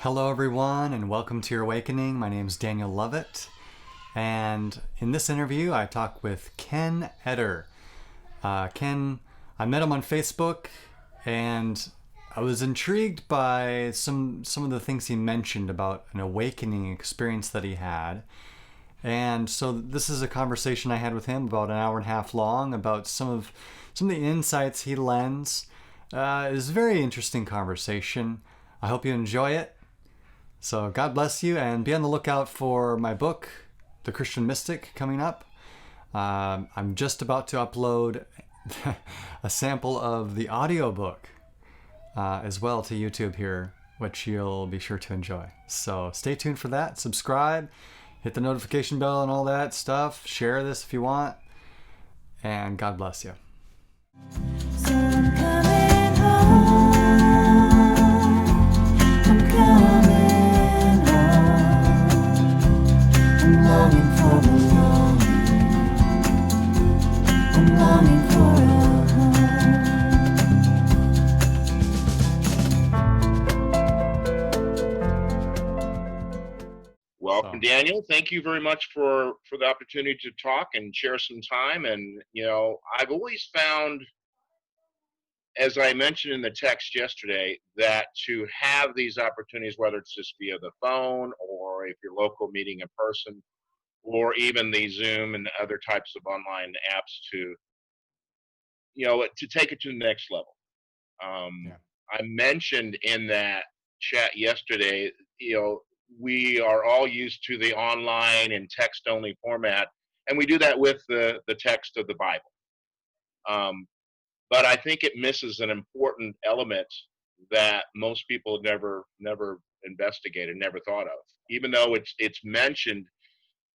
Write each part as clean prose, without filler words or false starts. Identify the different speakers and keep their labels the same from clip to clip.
Speaker 1: Hello, everyone, and welcome to Your Awakening. My name is Daniel Lovett, and in this interview, I talk with Ken Etter. Ken, I met him on Facebook, and I was intrigued by some of the things he mentioned about an awakening experience that he had. And so this is a conversation I had with him about an hour and a half long about some of the insights he lends. It's a very interesting conversation. I hope you enjoy it. So God bless you, and be on the lookout for my book, The Christian Mystic, coming up. I'm just about to upload a sample of the audiobook as well to YouTube here, which you'll be sure to enjoy. So stay tuned for that. Subscribe, hit the notification bell and all that stuff. Share this if you want, and God bless you.
Speaker 2: So I'm coming home. I'm coming home. I'm longing for a home. I'm longing for a
Speaker 3: Welcome,
Speaker 1: So,
Speaker 3: Daniel. Thank you very much for the opportunity to talk and share some time. And I've always found, as I mentioned in the text yesterday, that to have these opportunities, whether it's just via the phone or if you're local meeting in person, or even the Zoom and other types of online apps, to take it to the next level. Um,
Speaker 1: yeah.
Speaker 3: I mentioned in that chat yesterday, we are all used to the online and text only format, and we do that with the text of the Bible. Um, but I think it misses an important element that most people never investigated, never thought of, even though it's mentioned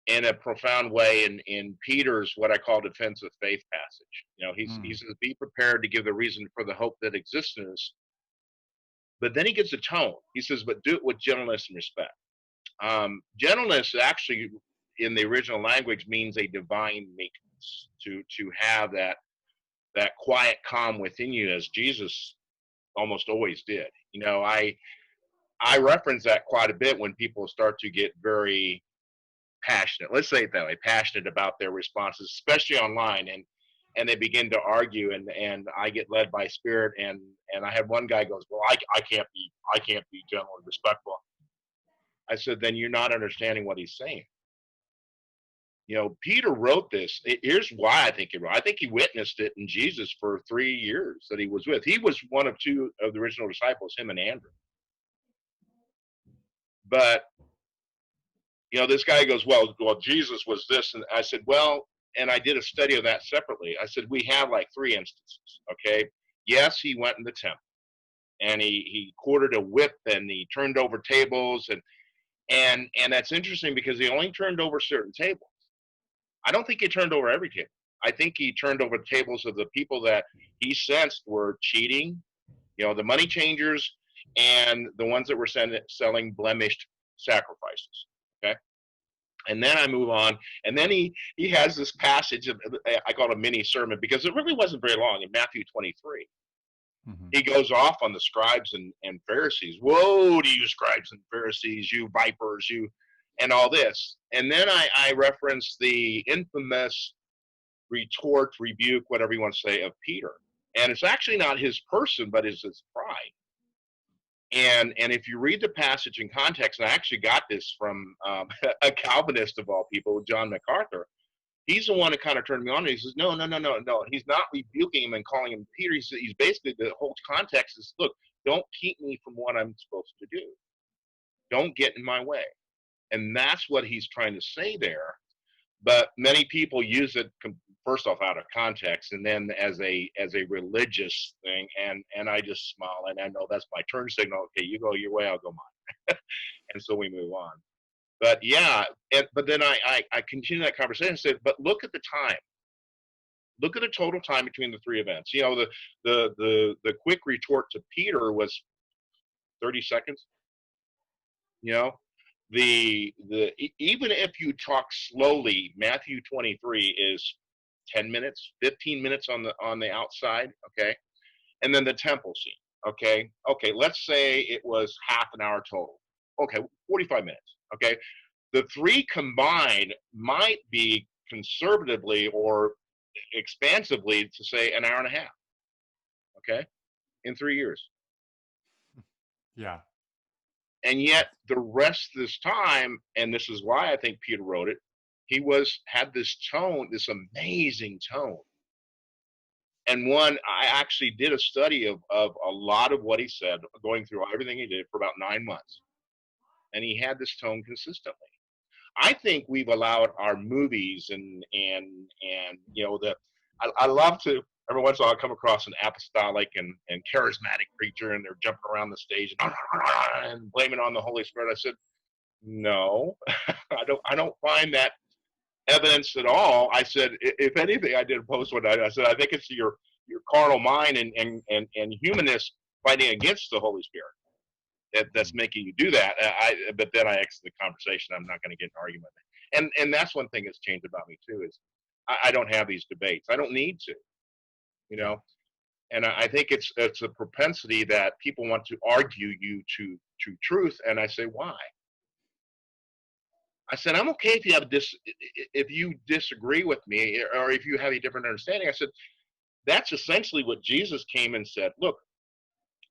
Speaker 3: in a profound way in Peter's what I call defense of faith passage. He
Speaker 1: Mm.
Speaker 3: says, "Be prepared to give the reason for the hope that exists in us." But then he gives a tone. He says, "But do it with gentleness and respect." Gentleness actually, in the original language, means a divine meekness. To have that quiet calm within you, as Jesus almost always did. I reference that quite a bit when people start to get very passionate. Let's say it that way, passionate about their responses, especially online, and they begin to argue, and I get led by spirit, and I had one guy goes, "Well, I can't be gentle and respectful." I said, "Then you're not understanding what he's saying." Peter wrote this. Here's why I think he wrote. I think he witnessed it in Jesus for 3 years that he was with. He was one of two of the original disciples, him and Andrew. But this guy goes, well, Jesus was this, and I said, well, and I did a study of that separately. I said we have like three instances. Okay, yes, he went in the temple and he quartered a whip and he turned over tables and that's interesting because he only turned over certain tables. I don't think he turned over every table. I think he turned over tables of the people that he sensed were cheating, the money changers, and the ones that were selling blemished sacrifices. Okay. And then I move on, and then he has this passage of, I call it a mini sermon because it really wasn't very long, in Matthew 23.
Speaker 1: Hmm.
Speaker 3: He goes off on the scribes and Pharisees. Woe to you, scribes and Pharisees, you vipers, you, and all this. And then I reference the infamous retort, rebuke, whatever you want to say, of Peter. And it's actually not his person, but it's his pride. And if you read the passage in context, and I actually got this from a Calvinist of all people, John MacArthur. He's the one that kind of turned me on. And he says, no, no, no, no, no. He's not rebuking him and calling him Peter. He's basically, the whole context is, look, don't keep me from what I'm supposed to do. Don't get in my way. And that's what he's trying to say there. But many people use it first off out of context, and then as a religious thing. And I just smile, and I know that's my turn signal. Okay, you go your way, I'll go mine. And so we move on. But yeah, but then I continue that conversation and said, but look at the time. Look at the total time between the three events. The quick retort to Peter was 30 seconds. You know, even if you talk slowly, Matthew 23 is 10 minutes, 15 minutes on the outside. Okay, and then the temple scene. Okay, let's say it was half an hour total. okay, 45 minutes. Okay. The three combined might be conservatively or expansively to say an hour and a half. Okay. In 3 years.
Speaker 1: Yeah.
Speaker 3: And yet the rest of this time, and this is why I think Peter wrote it, he had this tone, this amazing tone. And one, I actually did a study of a lot of what he said, going through everything he did for about 9 months. And he had this tone consistently. I think we've allowed our movies and I love to every once in a while come across an apostolic and charismatic preacher and they're jumping around the stage and blaming on the Holy Spirit. I said, no, I don't find that evidence at all. I said, if anything, I did a post one night. I said, I think it's your carnal mind and humanness fighting against the Holy Spirit that's making you do that. But then I exit the conversation. I'm not going to get an argument. And that's one thing that's changed about me too is I don't have these debates. I don't need to, you
Speaker 1: Yeah.
Speaker 3: know. And I think it's a propensity that people want to argue you to truth. And I say, why? I said, I'm okay if you disagree with me or if you have a different understanding. I said, that's essentially what Jesus came and said. Look,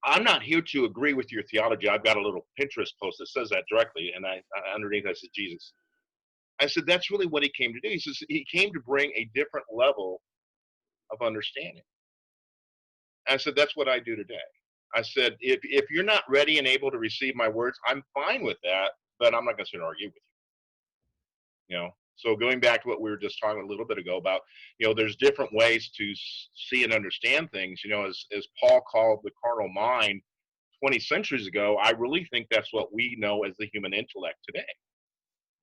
Speaker 3: I'm not here to agree with your theology. I've got a little Pinterest post that says that directly, and I underneath I said Jesus. I said that's really what he came to do. He says he came to bring a different level of understanding. I said that's what I do today. I said if you're not ready and able to receive my words, I'm fine with that, but I'm not going to sit and argue with you. You know. So going back to what we were just talking a little bit ago about, there's different ways to see and understand things. As Paul called the carnal mind 20 centuries ago, I really think that's what we know as the human intellect today.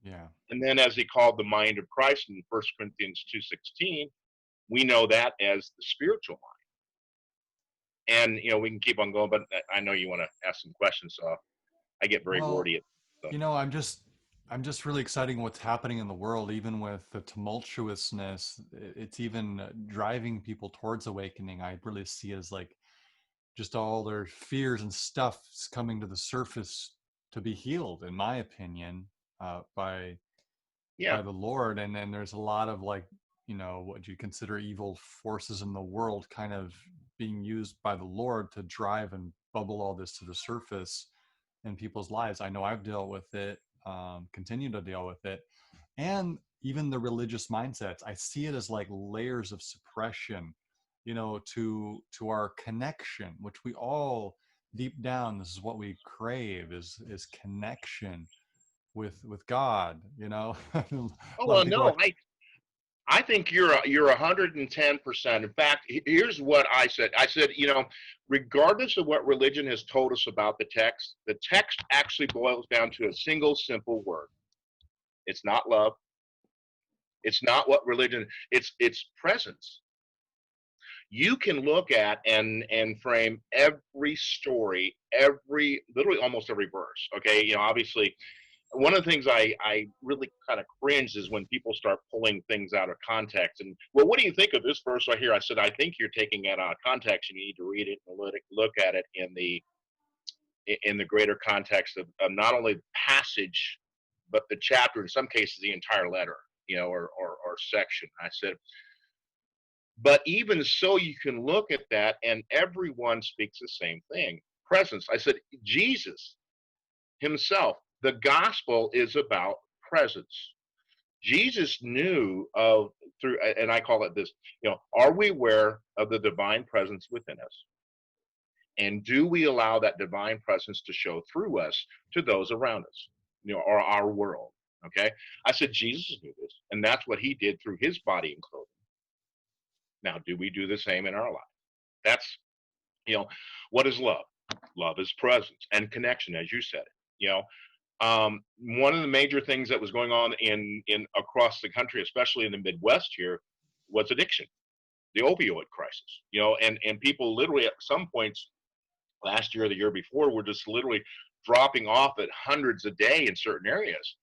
Speaker 1: Yeah.
Speaker 3: And then as he called the mind of Christ in 1 Corinthians 2:16, we know that as the spiritual mind. And we can keep on going, but I know you want to ask some questions, so I get very
Speaker 1: Well,
Speaker 3: wordy. So.
Speaker 1: I'm just really excited what's happening in the world, even with the tumultuousness. It's even driving people towards awakening. I really see it as like just all their fears and stuff is coming to the surface to be healed, in my opinion, by
Speaker 3: Yeah.
Speaker 1: the Lord. And then there's a lot of like, what you consider evil forces in the world kind of being used by the Lord to drive and bubble all this to the surface in people's lives. I know I've dealt with it, continue to deal with it. And even the religious mindsets, I see it as like layers of suppression, to our connection, which we all deep down, this is what we crave is connection with God, A
Speaker 3: Oh
Speaker 1: lot of
Speaker 3: well,
Speaker 1: people
Speaker 3: no,
Speaker 1: are,
Speaker 3: I think you're 110%. In fact, here's what I said. I said, regardless of what religion has told us about the text actually boils down to a single simple word. It's not love. It's not what religion. It's presence. You can look at and frame every story, literally almost every verse. Okay, obviously one of the things I really kind of cringe is when people start pulling things out of context. And well, what do you think of this verse right here? I said, I think you're taking it out of context. You need to read it and look at it in the greater context of not only the passage, but the chapter. In some cases, the entire letter, or section. I said, but even so, you can look at that, and everyone speaks the same thing. Presence. I said, Jesus himself. The gospel is about presence. Jesus knew of through, and I call it this, are we aware of the divine presence within us? And do we allow that divine presence to show through us to those around us, or our world? Okay. I said, Jesus knew this, and that's what he did through his body and clothing. Now, do we do the same in our life? That's, what is love? Love is presence and connection, as you said it. One of the major things that was going on in across the country, especially in the Midwest here, was addiction, the opioid crisis. And people literally at some points last year or the year before were just literally dropping off at hundreds a day in certain areas.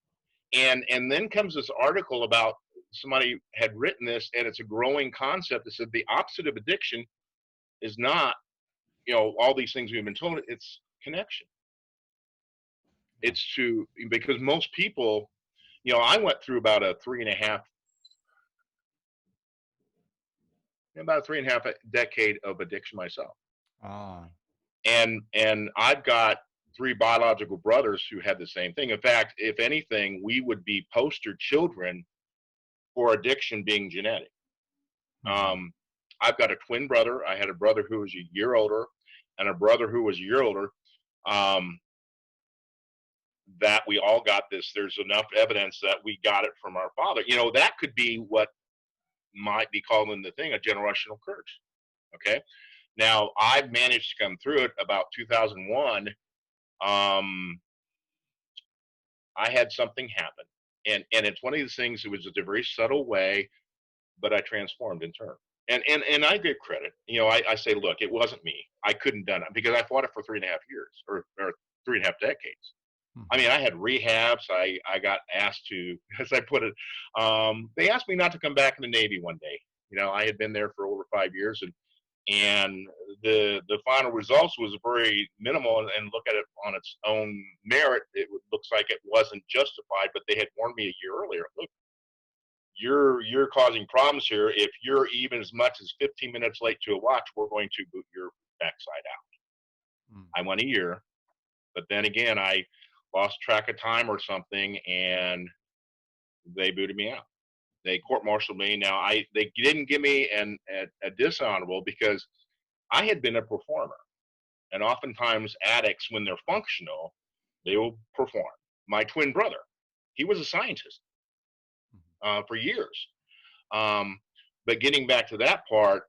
Speaker 3: And then comes this article about somebody had written this, and it's a growing concept that said the opposite of addiction is not all these things we've been told. It's connection. It's to, because most people, I went through about a three and a half decade of addiction myself.
Speaker 1: Ah.
Speaker 3: And I've got three biological brothers who had the same thing. In fact, if anything, we would be poster children for addiction being genetic.
Speaker 1: Mm-hmm.
Speaker 3: I've got a twin brother. I had a brother who was a year older and a brother who was a year older. Um, that we all got this. There's enough evidence that we got it from our father. That could be what might be called in the thing a generational curse. Okay. Now I've managed to come through it. About 2001, I had something happen, and it's one of these things. It was a very subtle way, but I transformed in turn. And I give credit. I say, look, it wasn't me. I couldn't done it because I fought it for 3.5 years or 3.5 decades. I
Speaker 1: Mm-hmm.
Speaker 3: mean, I had rehabs. I got asked to, as I put it, they asked me not to come back in the Navy one day. I had been there for over 5 years, and the final results was very minimal. And look at it on its own merit, it looks like it wasn't justified. But they had warned me a year earlier. Look, you're causing problems here. If you're even as much as 15 minutes late to a watch, we're going to boot your backside out.
Speaker 1: Mm-hmm.
Speaker 3: I went a year, but then again, I lost track of time or something, and they booted me out. They court-martialed me. Now, they didn't give me a dishonorable because I had been a performer, and oftentimes addicts, when they're functional, they will perform. My twin brother, he was a scientist for years. Um, but getting back to that part,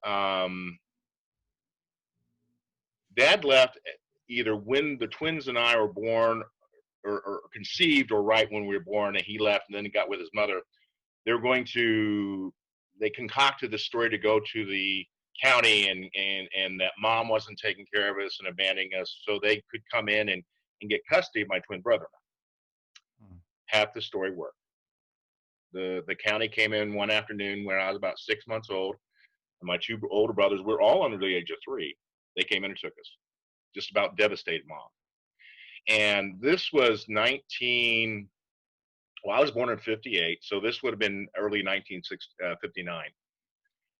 Speaker 3: Dad left either when the twins and I were born, or conceived, or right when we were born, and he left and then he got with his mother. They concocted the story to go to the county, and that mom wasn't taking care of us and abandoning us, so they could come in and get custody of my twin brother.
Speaker 1: Mm-hmm.
Speaker 3: Half the story worked. The county came in one afternoon when I was about 6 months old, and my two older brothers were all under the age of 3. They came in and took us. Just about devastated mom. And this was 19. Well, I was born in 58, so this would have been early 1959.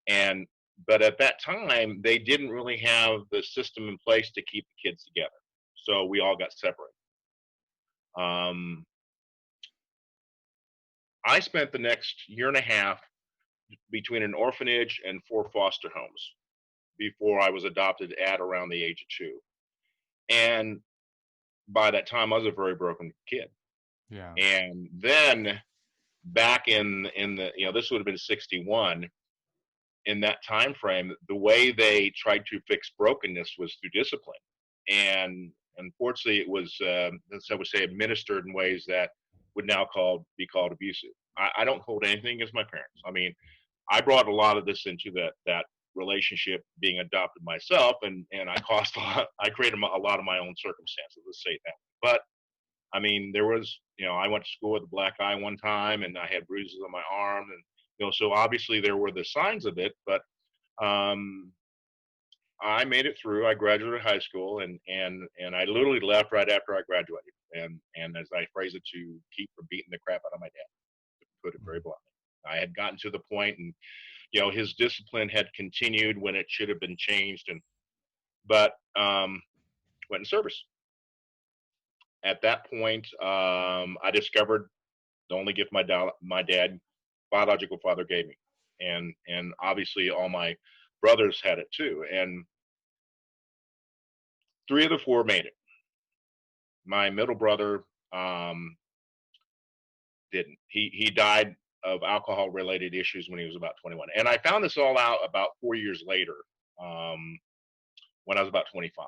Speaker 3: And but at that time, they didn't really have the system in place to keep the kids together, so we all got separated. Um, I spent the next year and a half between an orphanage and 4 foster homes before I was adopted at around the age of 2. And by that time, I was a very broken kid.
Speaker 1: Yeah.
Speaker 3: And then back in the, this would have been 61. In that time frame, the way they tried to fix brokenness was through discipline, and unfortunately, it was, as I would say, administered in ways that would now be called abusive. I don't hold anything against my parents. I mean, I brought a lot of this into that relationship, being adopted myself, and I caused a lot. I created a lot of my own circumstances. Let's say that. But I mean, there was, I went to school with a black eye one time, and I had bruises on my arm, and so obviously there were the signs of it. But um, I made it through. I graduated high school, and I literally left right after I graduated, and as I phrase it, to keep from beating the crap out of my dad, to put it very
Speaker 1: Mm-hmm.
Speaker 3: bluntly. I had gotten to the point, and his discipline had continued when it should have been changed, but went in service. At that point, I discovered the only gift my dad, biological father, gave me, and obviously all my brothers had it too, and 3 of the 4 made it. My middle brother um, didn't. He died of alcohol related issues when he was about 21, and I found this all out about 4 years later, um, when I was about 25.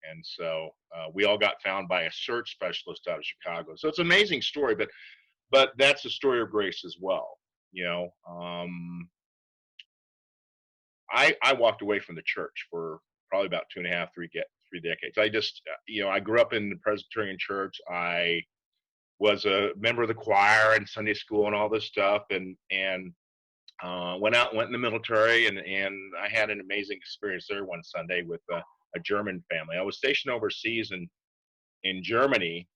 Speaker 3: And so we all got found by a search specialist out of Chicago. So it's an amazing story, but that's a story of grace as well. You know, I walked away from the church for probably about 2.5, 3 decades. I just, I grew up in the Presbyterian church. I was a member of the choir and Sunday school and all this stuff, and went in the military, and I had an amazing experience there one Sunday with a German family. I was stationed overseas in Germany,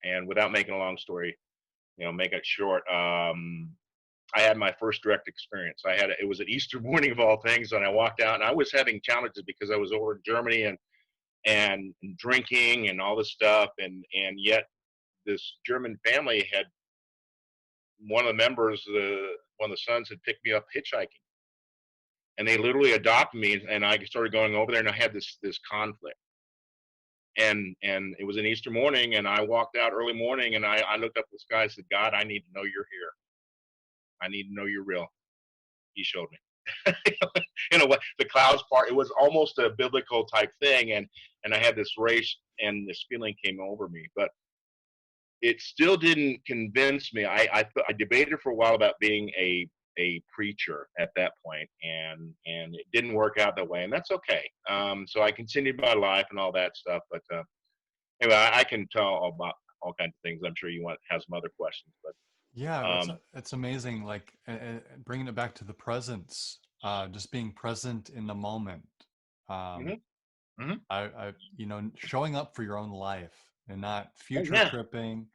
Speaker 3: And without making a long story, make it short, I had my first direct experience. It was an Easter morning of all things, and I walked out, and I was having challenges because I was over in Germany and drinking and all this stuff, and yet this German family had one of the members, one of the sons, had picked me up hitchhiking, and they literally adopted me, and I started going over there, and I had this conflict, and it was an Easter morning, and I walked out early morning, and I looked up at the sky and said, God, I need to know you're here. I need to know you're real. He showed me. In a way, the clouds part, it was almost a biblical type thing, and I had this race, and this feeling came over me, but it still didn't convince me. I debated for a while about being a preacher at that point, and it didn't work out that way, and that's okay. So I continued my life and all that stuff, but anyway, I can tell about all kinds of things. I'm sure you want have some other questions, but
Speaker 1: Yeah,
Speaker 3: um,
Speaker 1: that's amazing. Like bringing it back to the presence, just being present in the moment. Um,
Speaker 3: mhm, mhm.
Speaker 1: showing up for your own life and not
Speaker 3: Oh
Speaker 1: future
Speaker 3: yeah,
Speaker 1: tripping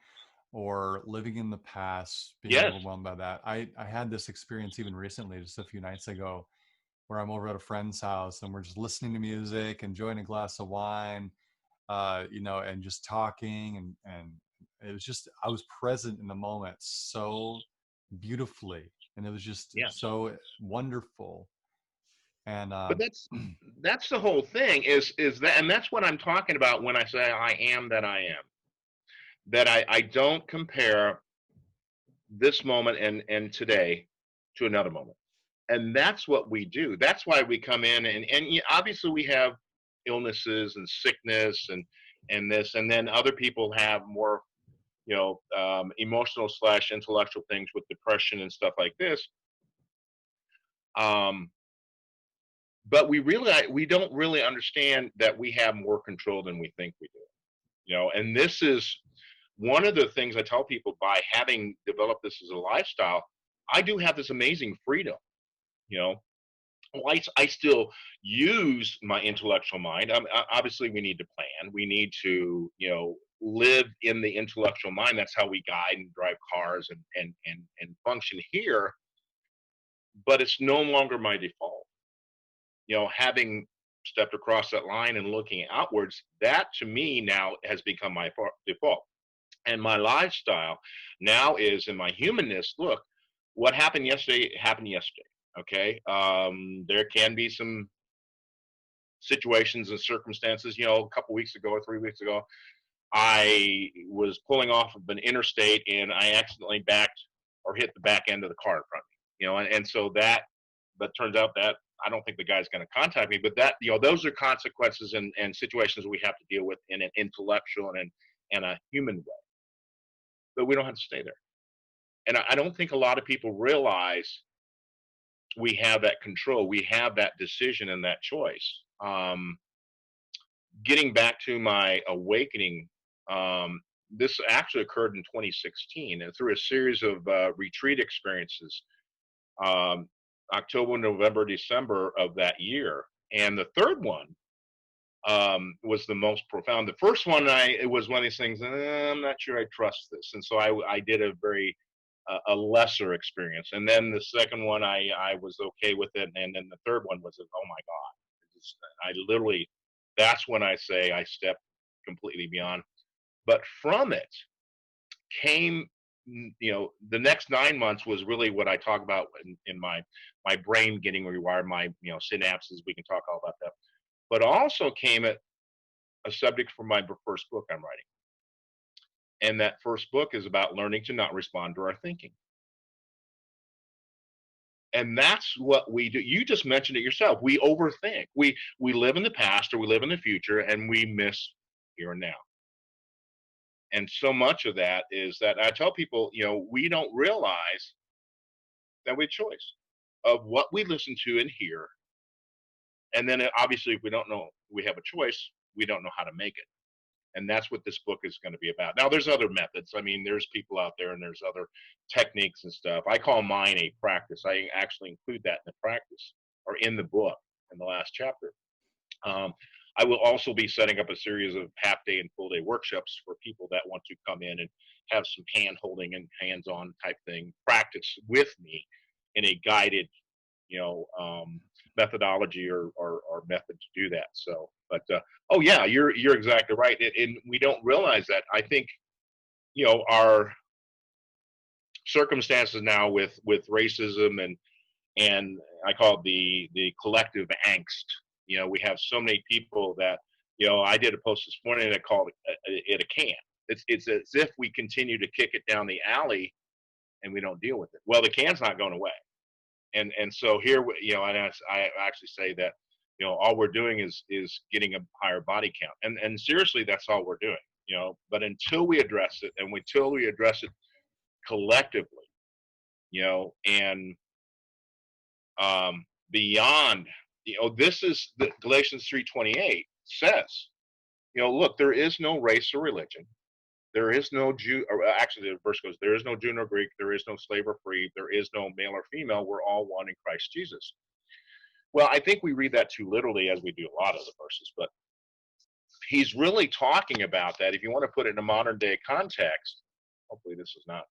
Speaker 1: or living in the past, being
Speaker 3: yes,
Speaker 1: overwhelmed by that. I had this experience even recently, just a few nights ago, where I'm over at a friend's house and we're just listening to music, enjoying a glass of wine, and just talking, and it was just I was present in the moment so beautifully, and it was just
Speaker 3: yeah.
Speaker 1: so wonderful. And
Speaker 3: But that's the whole thing is that, and that's what I'm talking about when I say I am that I am. That I don't compare this moment and today to another moment, and that's what we do. That's why we come in, and obviously we have illnesses and sickness and this, and then other people have more emotional slash intellectual things with depression and stuff like this. Um, but we don't really understand that we have more control than we think we do. And this is one of the things I tell people. By having developed this as a lifestyle, I do have this amazing freedom. You know, I still use my intellectual mind. Obviously, we need to plan. We need to, live in the intellectual mind. That's how we guide and drive cars and function here. But it's no longer my default. Having stepped across that line and looking outwards, that to me now has become my default. And my lifestyle now is in my humanness. Look, what happened yesterday happened yesterday. Okay. There can be some situations and circumstances. A couple weeks ago or 3 weeks ago, I was pulling off of an interstate and I accidentally backed or hit the back end of the car in front of me. And so but turns out that I don't think the guy's going to contact me, but that, those are consequences and situations we have to deal with in an intellectual and a human way, but we don't have to stay there. And I don't think a lot of people realize we have that control. We have that decision and that choice. Getting back to my awakening, this actually occurred in 2016 and through a series of retreat experiences, um, October, November, December of that year. And the third one was the most profound. The first one, it was one of these things. I'm not sure I trust this, and so I did a very a lesser experience. And then the second one, I was okay with it, and then the third one was, oh my God, I literally, that's when I say I stepped completely beyond. But from it came, the next 9 months was really what I talk about in my brain getting rewired, my synapses. We can talk all about that. But also came at a subject for my first book I'm writing. And that first book is about learning to not respond to our thinking. And that's what we do. You just mentioned it yourself. We overthink. We live in the past or we live in the future and we miss here and now. And so much of that is that I tell people, we don't realize that we have choice of what we listen to and hear. And then obviously, if we don't know we have a choice, we don't know how to make it. And that's what this book is going to be about. Now, there's other methods. I mean, there's people out there and there's other techniques and stuff. I call mine a practice. I actually include that in the practice or in the book in the last chapter. Um, I will also be setting up a series of half day and full day workshops for people that want to come in and have some hand holding and hands on type thing, practice with me in a guided, you know, methodology or method to do that. So, but oh yeah, you're exactly right, and we don't realize that. I think our circumstances now with racism and I call it the collective angst. We have so many people that I did a post this morning that called it a can. It's as if we continue to kick it down the alley and we don't deal with it. Well, the can's not going away, and so here and I actually say that all we're doing is getting a higher body count, and seriously, that's all we're doing. But until we address it, and until we address it collectively, and beyond, this is the Galatians 3:28 says, look, there is no race or religion. There is no Jew, or actually the verse goes, there is no Jew nor Greek, there is no slave or free, there is no male or female, we're all one in Christ Jesus. Well, I think we read that too literally, as we do a lot of the verses, but he's really talking about that. If you want to put it in a modern day context, hopefully this is not,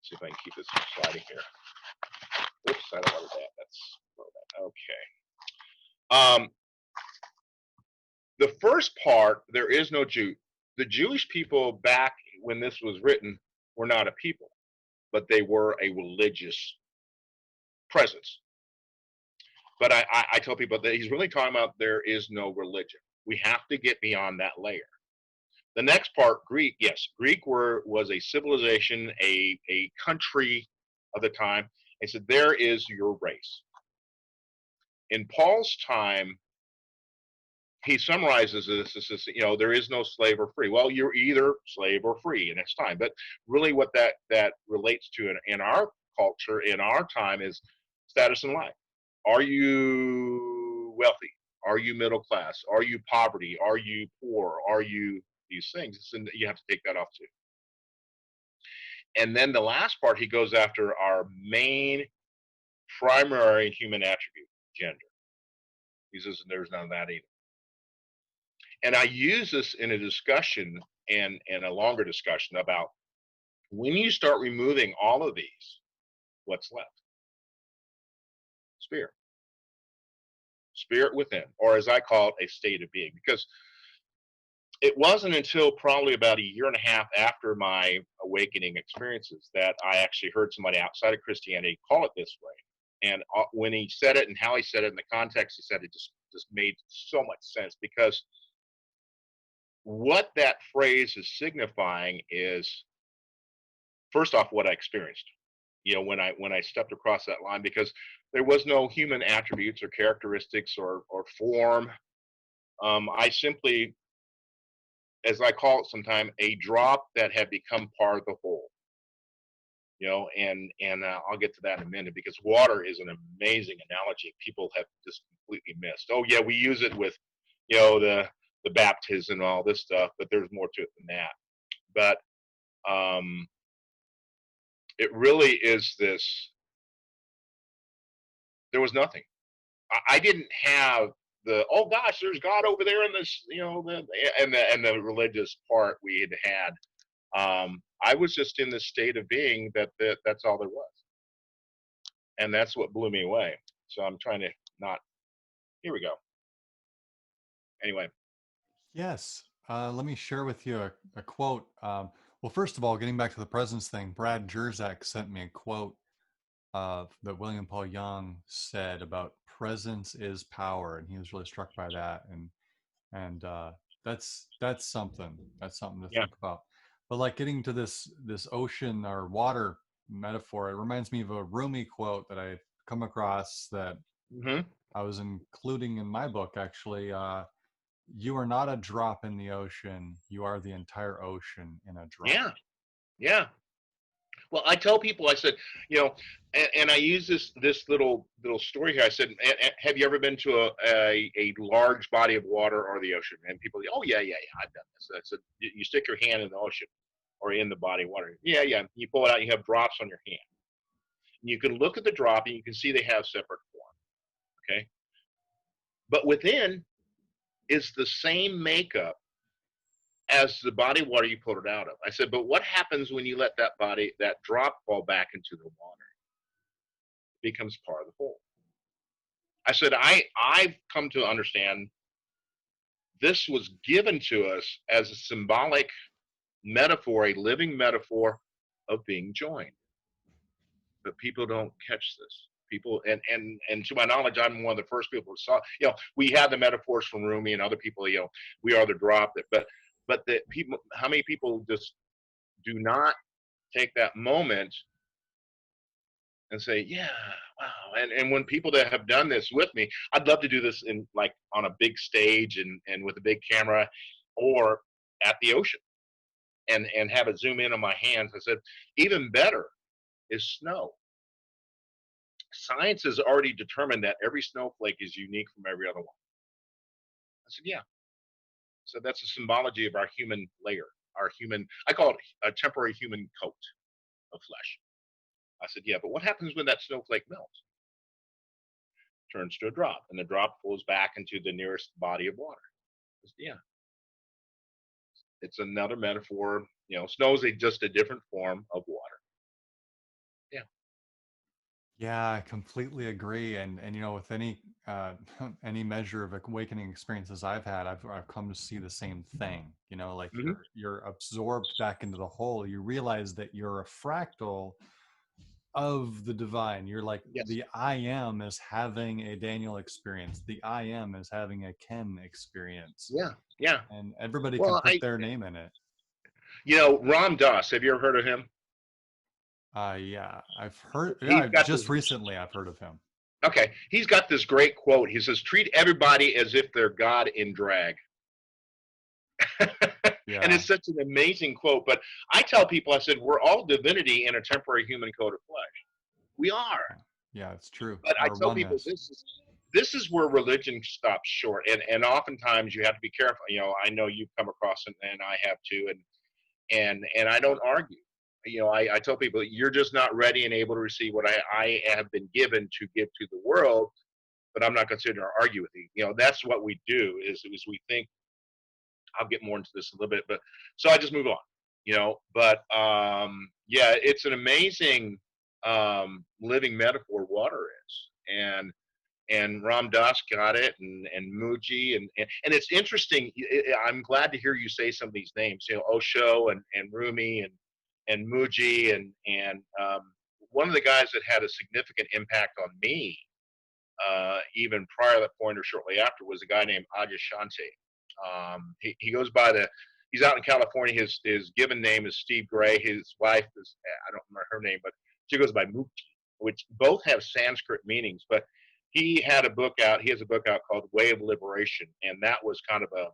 Speaker 3: see if I can keep this sliding here. Oops, I don't want that. That's okay. The first part, there is no Jew. The Jewish people back when this was written were not a people, but they were a religious presence. But I tell people that he's really talking about there is no religion. We have to get beyond that layer. The next part, Greek, yes, Greek was a civilization, a country of the time. He said, there is your race. In Paul's time, he summarizes this as, there is no slave or free. Well, you're either slave or free in its time. But really what that relates to in our culture, in our time, is status in life. Are you wealthy? Are you middle class? Are you poverty? Are you poor? Are you these things? And you have to take that off too. And then the last part, he goes after our main primary human attribute, gender. He says there's none of that either. And I use this in a discussion and a longer discussion about when you start removing all of these, what's left? Spirit. Spirit within, or as I call it, a state of being. Because it wasn't until probably about a year and a half after my awakening experiences that I actually heard somebody outside of Christianity call it this way. And when he said it and how he said it in the context he said it, just made so much sense, because what that phrase is signifying is, first off, what I experienced, when I stepped across that line, because there was no human attributes or characteristics or form. I simply, as I call it sometimes, a drop that had become part of the whole. And I'll get to that in a minute, because water is an amazing analogy people have just completely missed. Oh yeah, we use it with, the baptism and all this stuff, but there's more to it than that. But it really is this. There was nothing. I didn't have the, oh gosh, there's God over there in this, and the religious part we had. I was just in this state of being that's all there was, and that's what blew me away. So I'm trying to not. Here we go. Anyway.
Speaker 1: Yes. Let me share with you a quote. Well, first of all, getting back to the presence thing, Brad Jerzak sent me a quote that William Paul Young said about presence is power, and he was really struck by that. And that's something. That's something to
Speaker 3: Yeah.
Speaker 1: think about. But like getting to this ocean or water metaphor, it reminds me of a Rumi quote that I come across that I was including in my book, actually. You are not a drop in the ocean. You are the entire ocean in a drop.
Speaker 3: Yeah. Yeah. Well, I tell people, I said, and I use this little story here. I said, have you ever been to a large body of water or the ocean? And people go, oh yeah, I've done this. I said, you stick your hand in the ocean or in the body of water. Yeah. You pull it out, and you have drops on your hand. And you can look at the drop and you can see they have separate form. Okay. but within is the same makeup as the body water you pulled it out of. I said, but what happens when you let that drop fall back into the water? It becomes part of the whole. I said, I've come to understand this was given to us as a symbolic metaphor, a living metaphor of being joined. But people don't catch this. People, and to my knowledge, I'm one of the first people who saw. We had the metaphors from Rumi and other people. We are the drop. But the people, how many people just do not take that moment and say, yeah, wow. And when people that have done this with me, I'd love to do this in like on a big stage and with a big camera, or at the ocean and have it zoom in on my hands. I said, even better is snow. Science has already determined that every snowflake is unique from every other one. I said, yeah. So that's a symbology of our human layer, our human, I call it a temporary human coat of flesh. I said, yeah, but what happens when that snowflake melts? Turns to a drop, and the drop flows back into the nearest body of water. I said, yeah, it's another metaphor. Snow is just a different form of water. Yeah.
Speaker 1: Yeah, I completely agree. And with any any measure of awakening experiences I've had, I've come to see the same thing. Like
Speaker 3: Hmm.
Speaker 1: you're absorbed back into the whole. You realize that you're a fractal of the divine. You're like
Speaker 3: Yes.
Speaker 1: the I am is having a Daniel experience. The I am is having a Ken experience,
Speaker 3: Yeah. Yeah.
Speaker 1: and everybody can
Speaker 3: Well,
Speaker 1: put their name in it.
Speaker 3: Ram Dass. Have you ever heard of him?
Speaker 1: Yeah, I've heard. Yeah,
Speaker 3: He's got
Speaker 1: just
Speaker 3: this.
Speaker 1: recently I've heard of him.
Speaker 3: Okay, he's got this great quote. He says, "Treat everybody as if they're God in drag." And
Speaker 1: Yeah,
Speaker 3: it's such an amazing quote. But I tell people, I said, we're all divinity in a temporary human coat of flesh. We are.
Speaker 1: yeah, it's true.
Speaker 3: But I
Speaker 1: Our
Speaker 3: tell people
Speaker 1: oneness.
Speaker 3: this is where religion stops short. And oftentimes you have to be careful. I know you've come across it, and I have too. And I don't argue. I tell people you're just not ready and able to receive what I have been given to give to the world, but I'm not considering to argue with you. That's what we do is we think. I'll get more into this a little bit, but so I just move on. But yeah, it's an amazing living metaphor water is, and Ram Dass got it, and Muji, and it's interesting. I'm glad to hear you say some of these names. Osho and Rumi and Muji and one of the guys that had a significant impact on me, even prior to that point or shortly after, was a guy named Adyashanti. He goes by he's out in California. His given name is Steve Gray. His wife is, I don't remember her name, but she goes by Mukti, which both have Sanskrit meanings. But he had a book out. He has a book out called Way of Liberation, and that was kind of a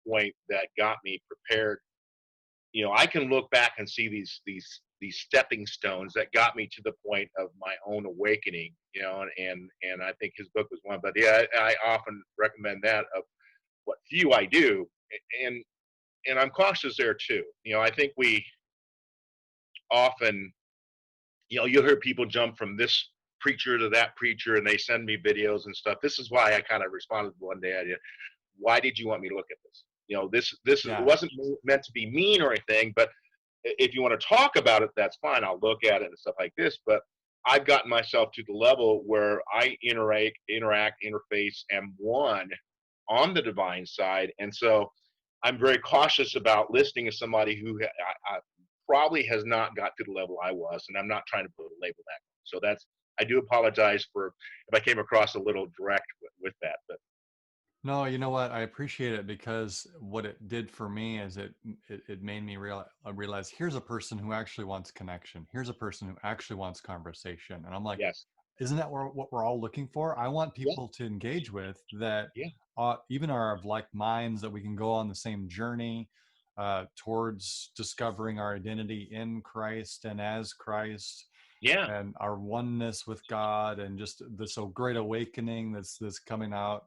Speaker 3: point that got me prepared. I can look back and see these stepping stones that got me to the point of my own awakening. And I think his book was one. But yeah, I often recommend that of what few I do, and and I'm cautious there too. I think we often, you'll hear people jump from this preacher to that preacher, and they send me videos and stuff. This is why I kind of responded one day. I did. Why did you want me to look at this? This it
Speaker 1: Yeah,
Speaker 3: wasn't meant to be mean or anything, but if you want to talk about it, that's fine. I'll look at it and stuff like this. But I've gotten myself to the level where I interface, am one on the divine side, and so I'm very cautious about listening to somebody who I probably has not got to the level I was, and I'm not trying to put a label that. So I do apologize for if I came across a little direct with that, but
Speaker 1: no, you know what? I appreciate it because what it did for me is it made me realize here's a person who actually wants connection. Here's a person who actually wants conversation, and I'm like,
Speaker 3: yes,
Speaker 1: isn't that what we're all looking for? I want
Speaker 3: yeah,
Speaker 1: people to engage with that,
Speaker 3: yeah,
Speaker 1: even are of like minds that we can go on the same journey towards discovering our identity in Christ and as Christ
Speaker 3: yeah.
Speaker 1: and our oneness with God and just this so great awakening that's coming out.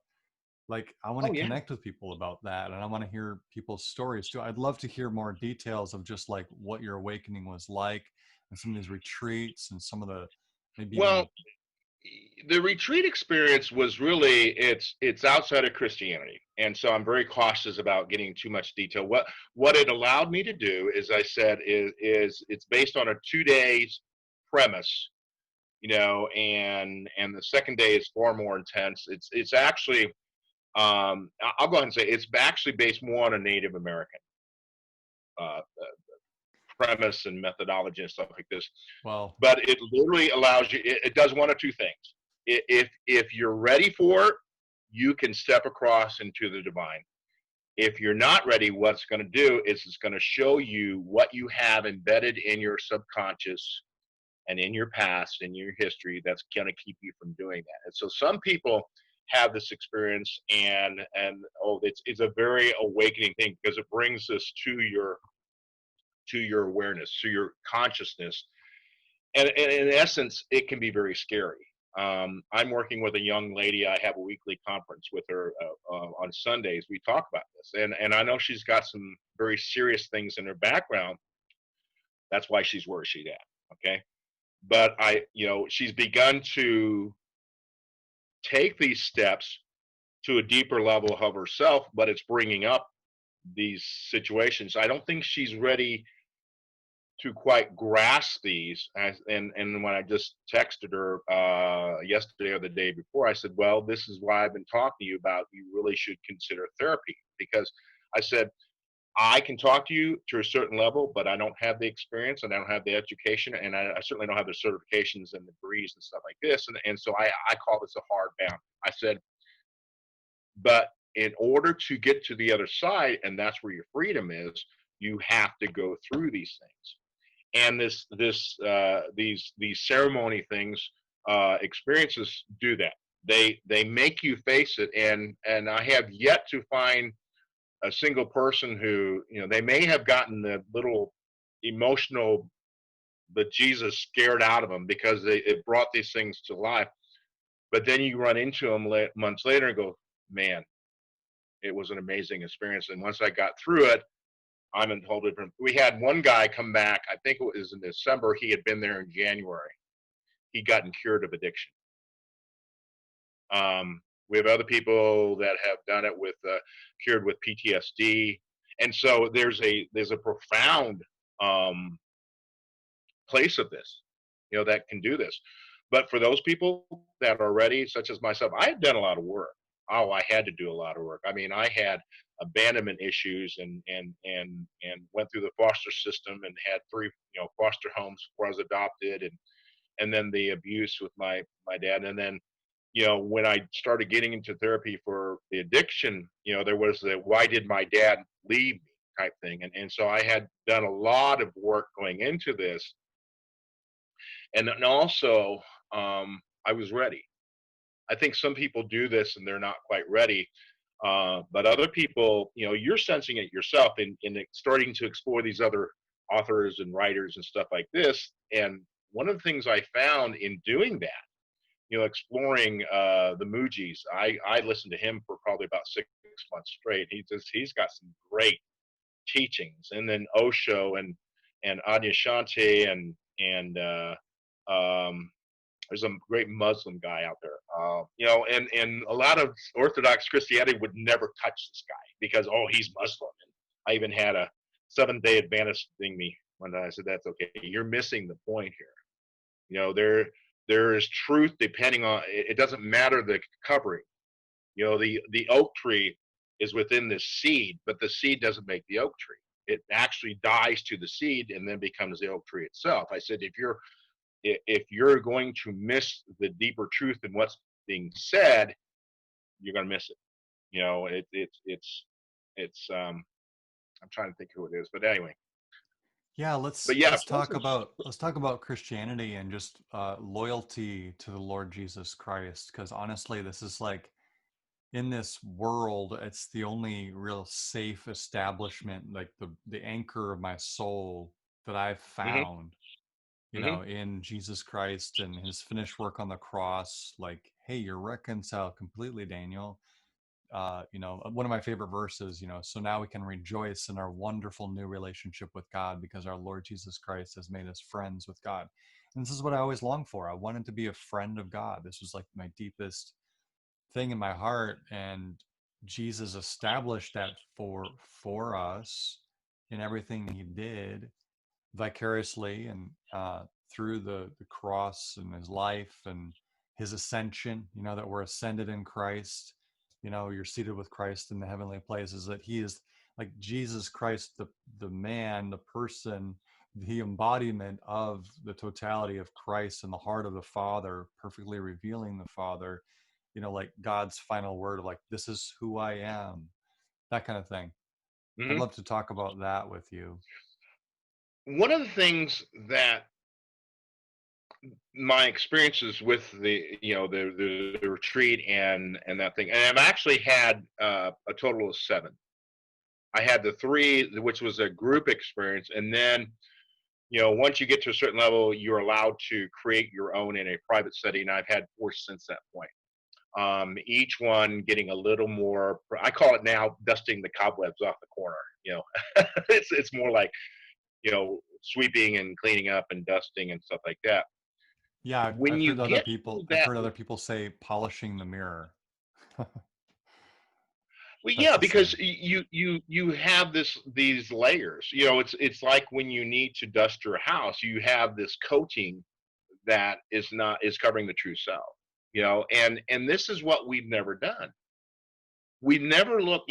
Speaker 1: Like I want to
Speaker 3: Oh yeah.
Speaker 1: connect with people about that, and I want to hear people's stories too. I'd love to hear more details of just like what your awakening was like and some of these retreats and some of the maybe even
Speaker 3: Well,
Speaker 1: the
Speaker 3: the retreat experience was really it's outside of Christianity, and so I'm very cautious about getting too much detail. What it allowed me to do, as I said, is it's based on a 2 days premise, and the second day is far more intense. It's actually I'll go ahead and say it's actually based more on a Native American uh, premise and methodology and stuff like this.
Speaker 1: Well,
Speaker 3: But it literally allows you. It does one of two things. If you're ready for it, you can step across into the divine. If you're not ready, what it's going to do is it's going to show you what you have embedded in your subconscious and in your past and your history that's going to keep you from doing that. And so some people have this experience, and oh, it's a very awakening thing because it brings this to your awareness, to your consciousness, and in essence, it can be very scary. I'm working with a young lady. I have a weekly conference with her on Sundays. We talk about this, and I know she's got some very serious things in her background. That's why she's where she's at. Okay, but she's begun to take these steps to a deeper level of herself, but it's bringing up these situations. I don't think she's ready to quite grasp these. And when I just texted her yesterday or the day before, I said, well, this is why I've been talking to you about. You really should consider therapy, because I said, I can talk to you to a certain level, but I don't have the experience and I don't have the education, and I certainly don't have the certifications and degrees and stuff like this. And so I call this a hard bound. I said, but in order to get to the other side, and that's where your freedom is, you have to go through these things. And these ceremony things, experiences do that. They make you face it, and I have yet to find a single person who, they may have gotten the little emotional, but Jesus scared out of them because it brought these things to life. But then you run into them months later and go, man, it was an amazing experience. And once I got through it, I'm in a whole different. We had one guy come back. I think it was in December. He had been there in January. He'd gotten cured of addiction. We have other people that have done it with cured with PTSD, and so there's a profound um, place of this, that can do this. But for those people that are ready, such as myself, I had done a lot of work. Oh, I had to do a lot of work. I mean, I had abandonment issues, and went through the foster system and had three foster homes before I was adopted, and then the abuse with my dad, and then when I started getting into therapy for the addiction, there was the why did my dad leave me type thing, and so I had done a lot of work going into this, and then also I was ready. I think some people do this and they're not quite ready. But other people, you're sensing it yourself in starting to explore these other authors and writers and stuff like this. And one of the things I found in doing that, exploring the Mujis, I listened to him for probably about 6 months straight. He's got some great teachings, and then Osho and Adyashanti and um, there's a great Muslim guy out there, and a lot of Orthodox Christianity would never touch this guy because he's Muslim. And I even had a Seventh Day Adventist thing me one day. I said, that's okay. You're missing the point here. There is truth depending on. It doesn't matter the covering. The oak tree is within the seed, but the seed doesn't make the oak tree. It actually dies to the seed and then becomes the oak tree itself. I said, if you're going to miss the deeper truth in what's being said, you're going to miss it. It's I'm trying to think who it is, but anyway.
Speaker 1: yeah,
Speaker 3: But
Speaker 1: let's
Speaker 3: yeah,
Speaker 1: let's talk about Christianity and just loyalty to the Lord Jesus Christ, because honestly, this is like in this world, it's the only real safe establishment, like the anchor of my soul that I've
Speaker 3: hmm
Speaker 1: found,
Speaker 3: hmm
Speaker 1: in Jesus Christ and his finished work on the cross. Like, hey, you're reconciled completely, Daniel. One of my favorite verses, so now we can rejoice in our wonderful new relationship with God because our Lord Jesus Christ has made us friends with God. And this is what I always longed for. I wanted to be a friend of God. This was like my deepest thing in my heart, and Jesus established that for us in everything he did vicariously, and through the cross and his life and his ascension, that we're ascended in Christ, you're seated with Christ in the heavenly places, that he is like Jesus Christ, the man, the person, the embodiment of the totality of Christ and the heart of the Father, perfectly revealing the Father, like God's final word of like, this is who I am, that kind of thing. I'd
Speaker 3: Hmm.
Speaker 1: love to talk about that with you.
Speaker 3: One of the things that my experiences with the retreat and that thing, and I've actually had a total of 7. I had the 3, which was a group experience, and then once you get to a certain level, you're allowed to create your own in a private setting. I've had 4 since that point. Each one getting a little more. I call it now dusting the cobwebs off the corner. It's more like sweeping and cleaning up and dusting and stuff like that.
Speaker 1: Yeah,
Speaker 3: When you get to
Speaker 1: I've
Speaker 3: that,
Speaker 1: heard other people say polishing the mirror.
Speaker 3: well,
Speaker 1: That's
Speaker 3: yeah,
Speaker 1: the
Speaker 3: because
Speaker 1: same.
Speaker 3: you have these layers. It's like when you need to dust your house, you have this coating that is covering the true self. And this is what we've never done. We never look.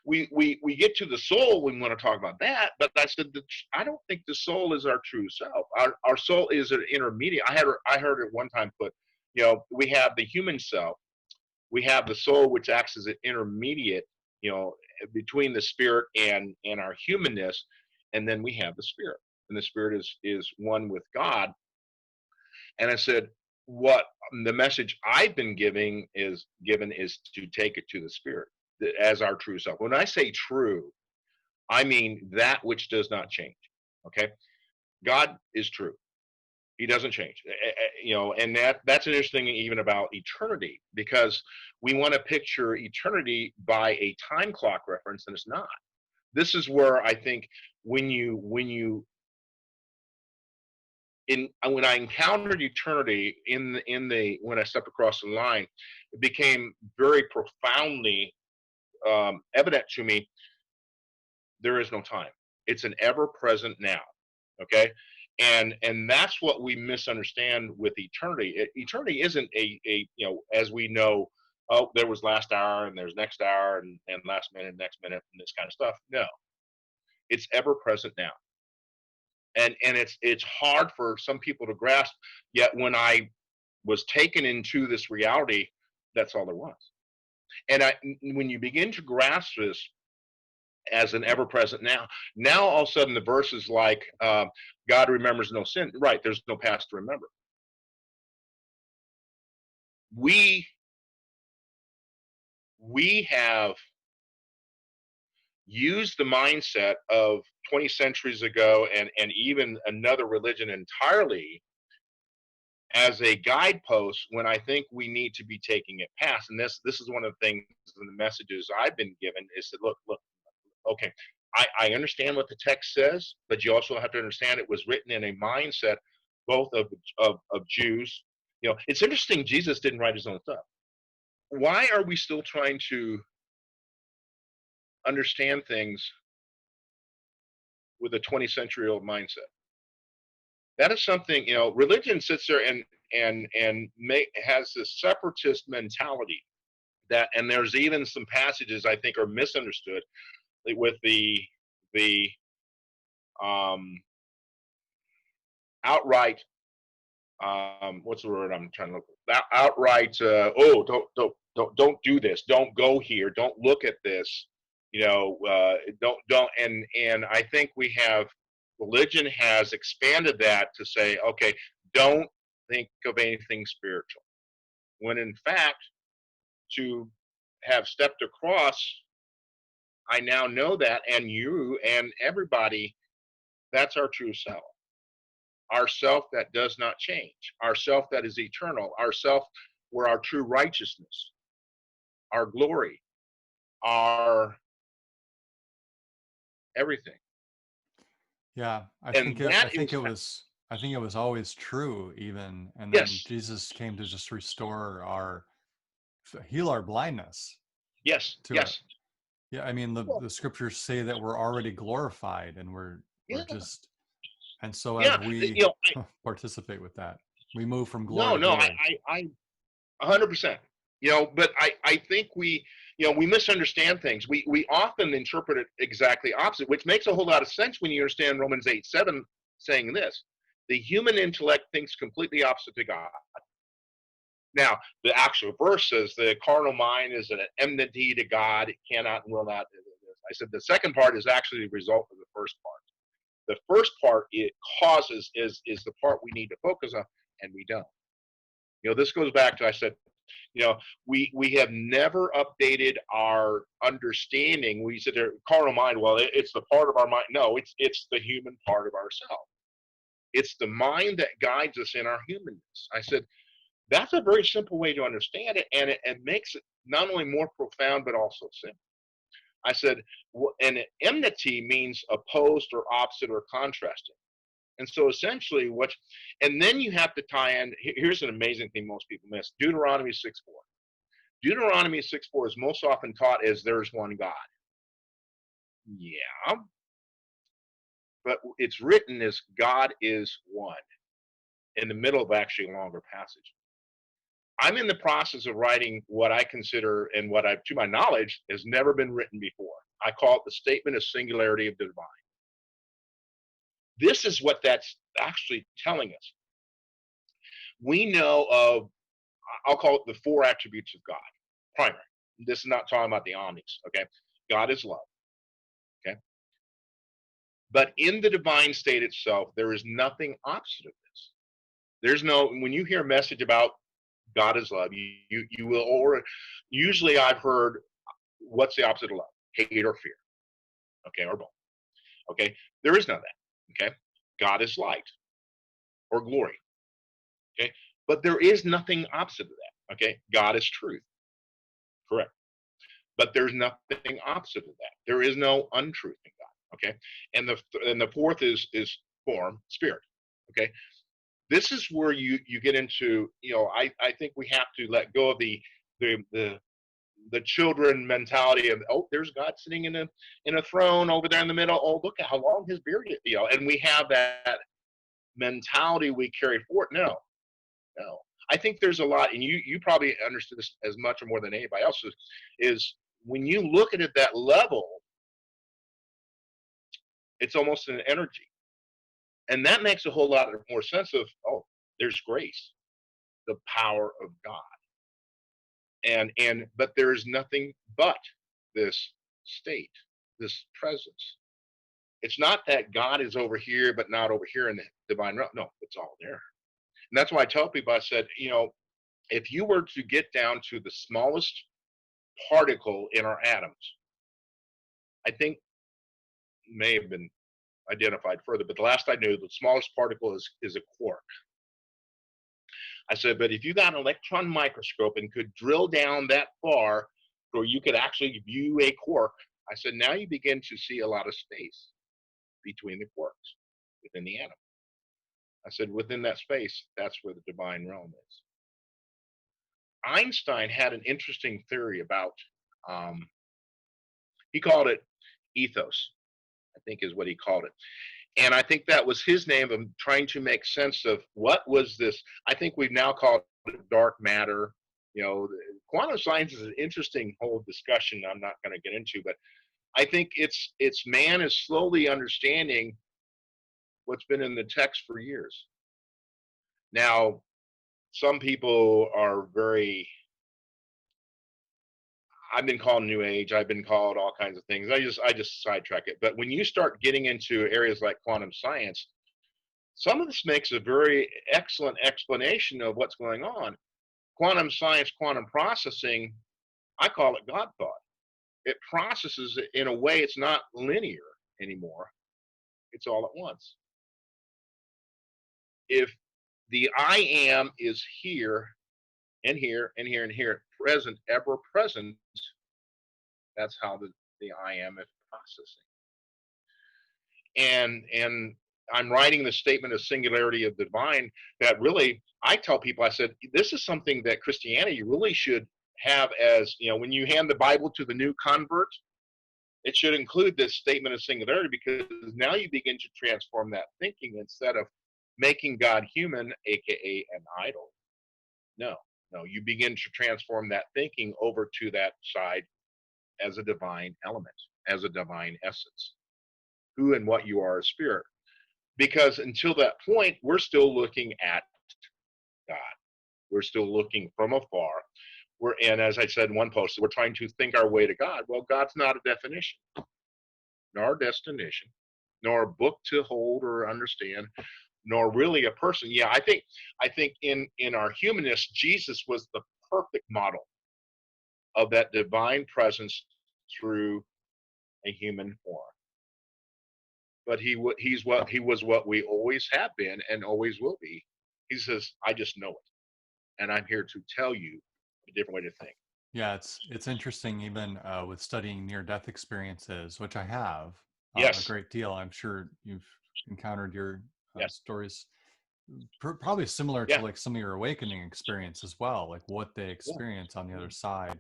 Speaker 3: We get to the soul when we want to talk about that, but I said that I don't think the soul is our true self. Our soul is an intermediate. I heard it one time put. We have the human self, we have the soul, which acts as an intermediate, you know, between the spirit and our humanness, and then we have the spirit, and the spirit is one with God. And I said, what the message I've been given is to take it to the spirit as our true self. When I say true, I mean that which does not change. Okay, God is true. He doesn't change. And that's an interesting thing even about eternity, because we want to picture eternity by a time clock reference, and it's not. This is where I think when I encountered eternity in the when I stepped across the line, it became very profoundly evident to me. There is no time. It's an ever present now. Okay. And that's what we misunderstand with eternity. Eternity isn't as we know, oh, there was last hour and there's next hour and last minute, next minute, and this kind of stuff. No, it's ever present now. And it's hard for some people to grasp. Yet when I was taken into this reality, that's all there was. And when you begin to grasp this as an ever present now all of a sudden the verse is like, God remembers no sin. Right? There's no past to remember. We we have used the mindset of 20 centuries ago and even another religion entirely as a guidepost, when I think we need to be taking it past. And this is one of the things and the messages I've been given is that look, okay, I understand what the text says, but you also have to understand it was written in a mindset both of Jews. It's interesting, Jesus didn't write his own stuff. Why are we still trying to understand things with a 20th century old mindset? That is something, religion sits there and has this separatist mentality and there's even some passages I think are misunderstood with the um, outright, what's the word I'm trying to look for? Outright, oh, don't do this, don't go here, don't look at this, don't. And I think religion has expanded that to say, okay, don't think of anything spiritual, when in fact, to have stepped across, I now know that, and you and everybody, that's our true self. Our self that does not change, our self that is eternal, our self where our true righteousness, our glory, our everything.
Speaker 1: Yeah,
Speaker 3: And
Speaker 1: I
Speaker 3: that
Speaker 1: think
Speaker 3: is,
Speaker 1: it was. I think it was always true, even, and then
Speaker 3: Yes,
Speaker 1: Jesus came to just restore our, heal our blindness
Speaker 3: yes,
Speaker 1: to it.
Speaker 3: yes.
Speaker 1: Yeah, I mean
Speaker 3: Well,
Speaker 1: the scriptures say that we're already glorified, and we're
Speaker 3: yeah,
Speaker 1: just, and so as
Speaker 3: yeah.
Speaker 1: we
Speaker 3: You know,
Speaker 1: participate with that, we move from glory
Speaker 3: no,
Speaker 1: to
Speaker 3: no,
Speaker 1: glory.
Speaker 3: 100%. You know, but I think we misunderstand things. We often interpret it exactly opposite, which makes a whole lot of sense when you understand Romans 8:7 saying this: the human intellect thinks completely opposite to God. Now, the actual verse says the carnal mind is an enmity to God; it cannot and will not. I said the second part is actually the result of the first part. The first part it causes is the part we need to focus on, and we don't. You know, this goes back to I said, you know, we have never updated our understanding. We said there carnal mind, well, it's the part of our mind. No, it's the human part of ourself. It's the mind that guides us in our humanness. I said that's a very simple way to understand it, and it makes it not only more profound but also simple. I said, and enmity means opposed or opposite or contrasting. And so essentially and then you have to tie in, here's an amazing thing most people miss: Deuteronomy 6:4. Deuteronomy 6:4 is most often taught as there's one God. Yeah, but it's written as God is one in the middle of actually a longer passage. I'm in the process of writing what I consider and what to my knowledge, has never been written before. I call it the statement of singularity of the divine. This is what that's actually telling us. We know of, I'll call it the four attributes of God, primary. This is not talking about the omnis, okay? God is love, okay? But in the divine state itself, there is nothing opposite of this. There's no, when you hear a message about God is love, you will, or usually I've heard, what's the opposite of love? Hate or fear, okay, or both, okay? There is none of that, okay? God is light or glory, okay? But there is nothing opposite of that, okay? God is truth, correct? But there's nothing opposite of that. There is no untruth in God, okay? And the fourth is form, spirit, okay? This is where you get into, I think we have to let go of the the the children mentality of, oh, there's God sitting in a throne over there in the middle. Oh, look at how long his beard is, and we have that mentality we carry forward. No, no. I think there's a lot, and you probably understood this as much or more than anybody else is when you look at it that level, it's almost an energy, and that makes a whole lot more sense of, oh, there's grace, the power of God, and but there is nothing but this state, this presence. It's not that God is over here but not over here in the divine realm. No, it's all there. And that's why I tell people, I said, if you were to get down to the smallest particle in our atoms, I think may have been identified further, but the last I knew, the smallest particle is a quark. I said, but if you got an electron microscope and could drill down that far where you could actually view a quark, I said, now you begin to see a lot of space between the quarks within the atom. I said, within that space, that's where the divine realm is. Einstein had an interesting theory about, he called it ethos, I think is what he called it. And I think that was his name of trying to make sense of what was this. I think we've now called it dark matter. Quantum science is an interesting whole discussion I'm not going to get into, but I think it's man is slowly understanding what's been in the text for years. Now, some people are very, I've been called new age, I've been called all kinds of things. I just sidetrack it. But when you start getting into areas like quantum science, some of this makes a very excellent explanation of what's going on. Quantum science, quantum processing, I call it God thought. It processes it in a way it's not linear anymore. It's all at once. If the I am is here and here and here and here, present, ever present, that's how the I am is processing. And I'm writing the statement of singularity of the divine that really I tell people, I said, this is something that Christianity really should have as, when you hand the Bible to the new convert, it should include this statement of singularity, because now you begin to transform that thinking instead of making God human, aka an idol. No, no, you begin to transform that thinking over to that side as a divine element, as a divine essence, who and what you are as spirit. Because until that point, we're still looking at God. We're still looking from afar. And as I said in one post, we're trying to think our way to God. Well, God's not a definition, nor a destination, nor a book to hold or understand, nor really a person. Yeah, I think in our humanness, Jesus was the perfect model of that divine presence through a human form. But he was what we always have been and always will be. He says, I just know it, and I'm here to tell you a different way to think.
Speaker 1: Yeah, it's interesting even with studying near-death experiences, which I have a
Speaker 3: Yes,
Speaker 1: great deal. I'm sure you've encountered your
Speaker 3: yes,
Speaker 1: stories probably similar to
Speaker 3: yeah,
Speaker 1: like some of your awakening experience as well, like what they
Speaker 3: yeah.
Speaker 1: experience on the other
Speaker 3: Mm-hmm.
Speaker 1: side.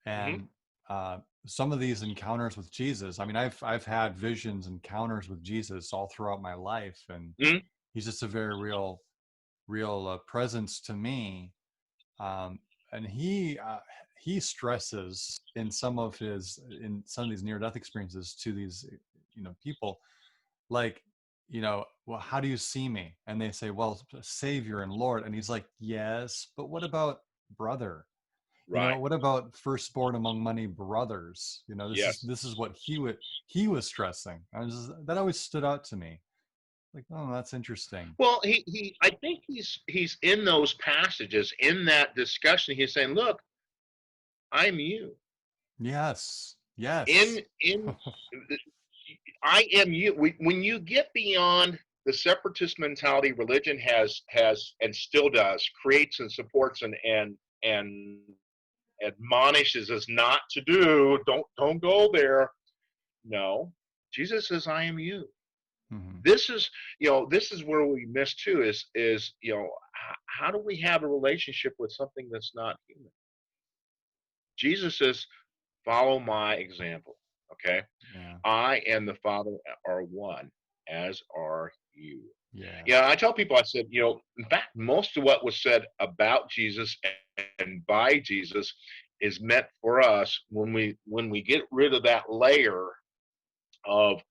Speaker 3: Mm-hmm.
Speaker 1: And uh, some of these encounters with Jesus, I mean, I've had visions, encounters with Jesus all throughout my life, and
Speaker 3: Mm-hmm.
Speaker 1: he's just a very real presence to me. Um, and he stresses in some of these near death experiences to these people, like, well, how do you see me? And they say, well, Savior and Lord. And he's like, yes, but what about brother?
Speaker 3: Right.
Speaker 1: What about firstborn among many brothers? This is
Speaker 3: Yes.
Speaker 1: this is what he was stressing. That always stood out to me. Like, oh, that's interesting.
Speaker 3: Well, he I think he's in those passages in that discussion. He's saying, "Look, I'm you.
Speaker 1: Yes,
Speaker 3: In
Speaker 1: yes.
Speaker 3: in I am you." When you get beyond the separatist mentality, religion has and still does creates and supports and admonishes us not to do. Don't go there. No, Jesus says, "I am you."
Speaker 1: Hmm.
Speaker 3: This is where we miss too. Is how do we have a relationship with something that's not human? Jesus says, "Follow my example." Okay,
Speaker 1: Yeah,
Speaker 3: I and the Father are one, as are you.
Speaker 1: yeah.
Speaker 3: Yeah, I tell people, I said, in fact, most of what was said about Jesus and by Jesus is meant for us when we get rid of that layer of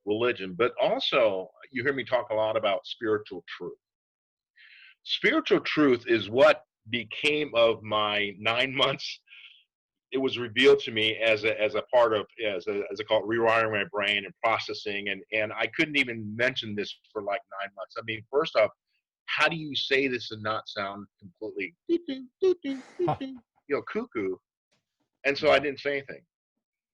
Speaker 3: religion. But also, you hear me talk a lot about spiritual truth. Spiritual truth is what became of my 9 months. It was revealed to me as a part of as I call it rewiring my brain and processing, and I couldn't even mention this for like 9 months. I mean, first off, how do you say this and not sound completely cuckoo? And so I
Speaker 1: Yeah.
Speaker 3: didn't say anything.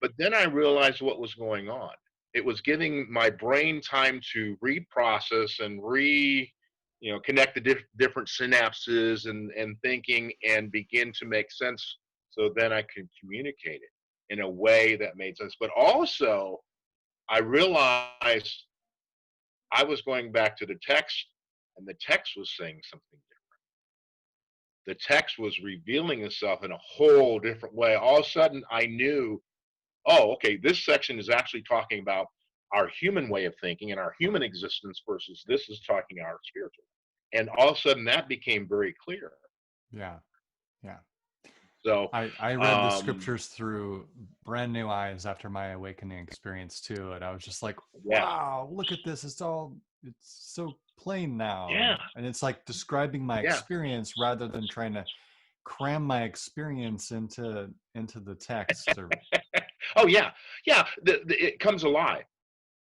Speaker 3: But then I realized what was going on. It was giving my brain time to reprocess and connect the different synapses and thinking and begin to make sense. So then I could communicate it in a way that made sense. But also, I realized I was going back to the text, and the text was saying something different. The text was revealing itself in a whole different way. All of a sudden, I knew, oh, okay, this section is actually talking about our human way of thinking and our human existence versus this is talking our spiritual. And all of a sudden that became very clear.
Speaker 1: Yeah, yeah.
Speaker 3: So,
Speaker 1: I read the
Speaker 3: um,
Speaker 1: scriptures through brand new eyes after my awakening experience too, and I was just like,
Speaker 3: yeah,
Speaker 1: wow, look at this. It's so plain now,
Speaker 3: yeah,
Speaker 1: and it's like describing my
Speaker 3: yeah.
Speaker 1: experience rather than trying to cram my experience into the text or
Speaker 3: Oh, yeah, yeah. It comes alive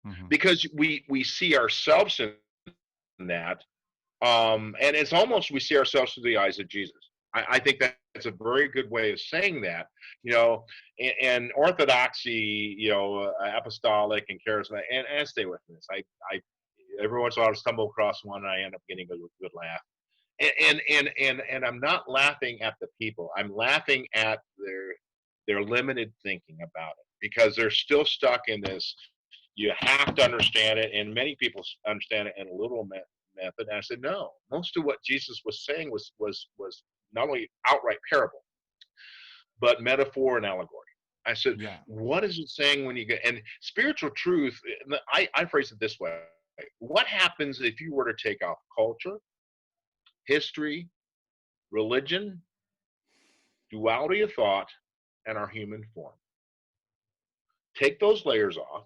Speaker 1: mhm.
Speaker 3: because we see ourselves in that. And it's almost we see ourselves through the eyes of Jesus. I think that's a very good way of saying that. You know, and orthodoxy, apostolic and charismatic, and stay with this. I every once in a while I stumble across one, and I end up getting a good laugh. And I'm not laughing at the people. I'm laughing at their limited thinking about it because they're still stuck in this. You have to understand it, and many people understand it in a literal method. And I said, no. Most of what Jesus was saying was not only outright parable, but metaphor and allegory. I said,
Speaker 1: Yeah.
Speaker 3: what is it saying when you get and spiritual truth? I phrase it this way: what happens if you were to take off culture, history, religion, duality of thought, and our human form? Take those layers off.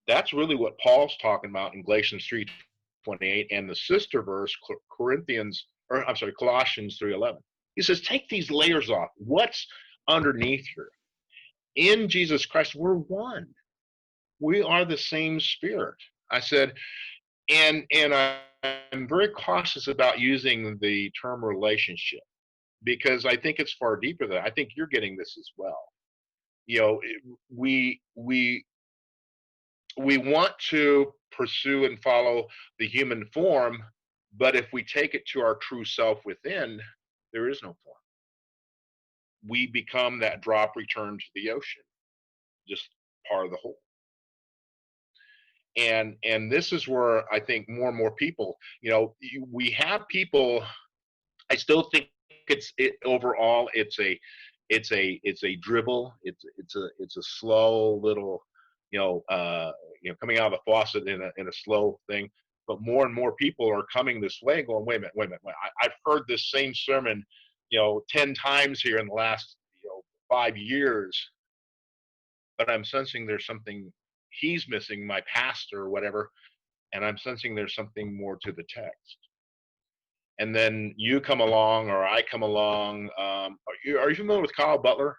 Speaker 3: That's really what Paul's talking about in Galatians 3:28 and the sister verse, Colossians 3:11. He says, take these layers off. What's underneath here? In Jesus Christ, we're one. We are the same spirit. I said, and I'm very cautious about using the term relationship because I think it's far deeper than that. I think you're getting this as well. You know, we want to pursue and follow the human form, but if we take it to our true self within, there is no form. We become that drop returned to the ocean, just part of the whole. And this is where I think more and more people, we have people. I still think overall it's a dribble. It's a slow little, coming out of the faucet in a slow thing. But more and more people are coming this way and going, wait a minute. I've heard this same sermon, 10 times here in the last, 5 years, but I'm sensing there's something he's missing, my pastor or whatever, and I'm sensing there's something more to the text. And then you come along, or I come along. Are you familiar with Kyle Butler?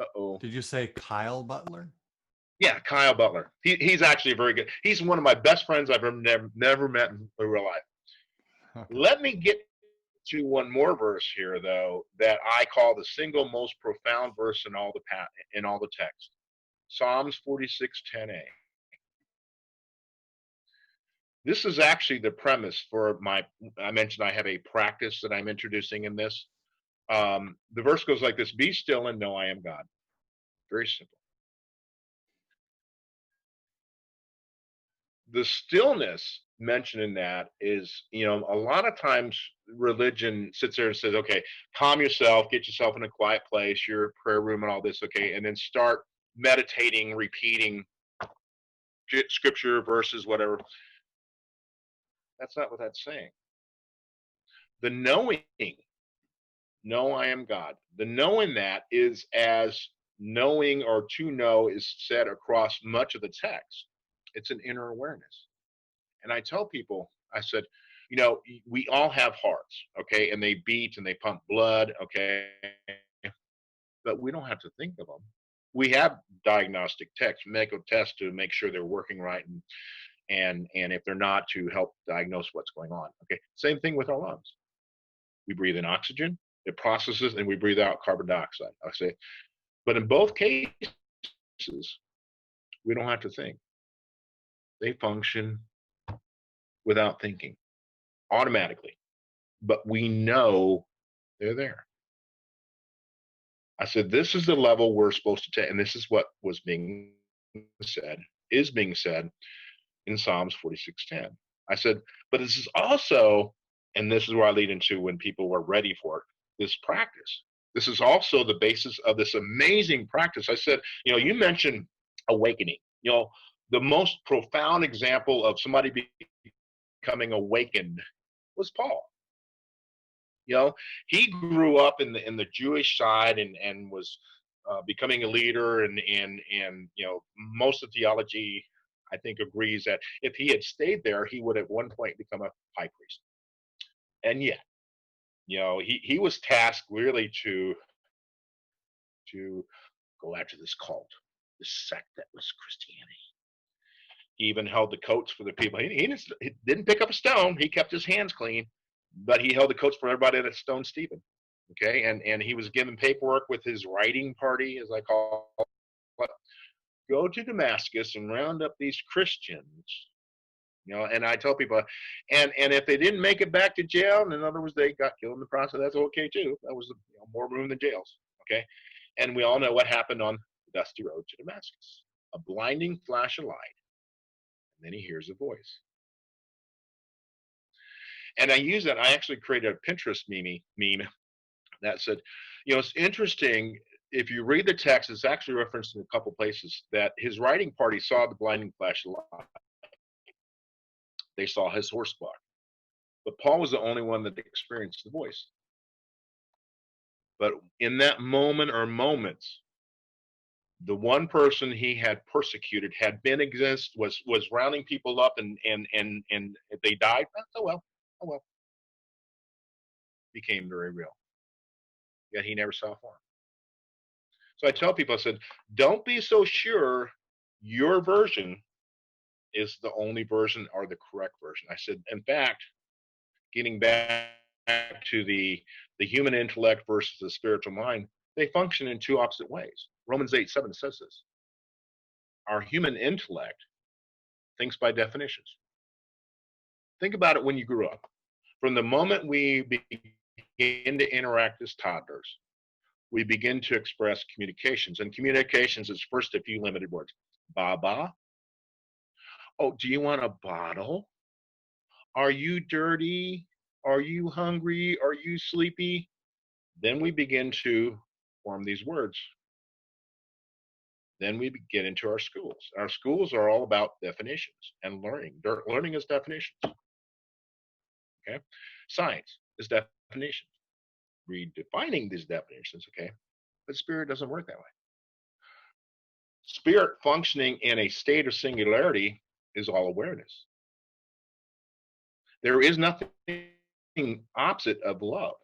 Speaker 3: Uh-oh.
Speaker 1: Did you say Kyle Butler?
Speaker 3: Yeah, Kyle Butler. He's actually very good. He's one of my best friends I've never met in real life.
Speaker 1: Okay.
Speaker 3: Let me get to one more verse here, though, that I call the single most profound verse in all the text. Psalms 46:10a. This is actually the premise for I mentioned I have a practice that I'm introducing in this. The verse goes like this: be still and know I am God. Very simple. The stillness mentioned in that is, a lot of times religion sits there and says, okay, calm yourself, get yourself in a quiet place, your prayer room and all this, okay, and then start meditating, repeating scripture, verses, whatever. That's not what that's saying. The knowing, know I am God. The knowing that is as knowing or to know is said across much of the text. It's an inner awareness. And I tell people, I said, we all have hearts, okay, and they beat and they pump blood, okay, but we don't have to think of them. We have diagnostic tests, medical tests to make sure they're working right, and if they're not, to help diagnose what's going on. Okay, same thing with our lungs. We breathe in oxygen, it processes, and we breathe out carbon dioxide. I say, but in both cases, we don't have to think. They function without thinking, automatically. But we know they're there. I said, this is the level we're supposed to take, and this is what is being said in Psalms 46:10. I said, but this is also, and this is where I lead into when people were ready for it, this practice. This is also the basis of this amazing practice. I said, you mentioned awakening. The most profound example of somebody becoming awakened was Paul. He grew up in the Jewish side and was becoming a leader, and most of theology, I think, agrees that if he had stayed there, he would at one point become a high priest. And yet, he was tasked really to go after this cult, this sect that was Christianity. He even held the coats for the people. He didn't pick up a stone. He kept his hands clean, but he held the coats for everybody that stoned Stephen. Okay, and he was given paperwork with his writing party, as I call it. Go to Damascus and round up these Christians. And I tell people, and if they didn't make it back to jail, in other words, they got killed in the process, that's okay too. That was more room than jails. Okay, and we all know what happened on the dusty road to Damascus. A blinding flash of light, and then he hears a voice. And I use that. I actually created a Pinterest meme that said, it's interesting. If you read the text, it's actually referenced in a couple places that his writing party saw the blinding flash of light. They saw his horse block. But Paul was the only one that experienced the voice. But in that moment or moments, the one person he had persecuted had been was rounding people up, and if they died, oh well, became very real. Yet he never saw form. So I tell people, I said, don't be so sure your version is the only version or the correct version. I said, in fact, getting back to the human intellect versus the spiritual mind, they function in two opposite ways. Romans 8:7 says this. Our human intellect thinks by definitions. Think about it when you grew up. From the moment we begin to interact as toddlers, we begin to express communications. And communications is first a few limited words. Baba. Oh, do you want a bottle? Are you dirty? Are you hungry? Are you sleepy? Then we begin to form these words. Then we get into our schools. Our schools are all about definitions and learning. Learning is definitions. Okay. Science is definitions. Redefining these definitions, okay? But spirit doesn't work that way. Spirit functioning in a state of singularity is all awareness. There is nothing opposite of love.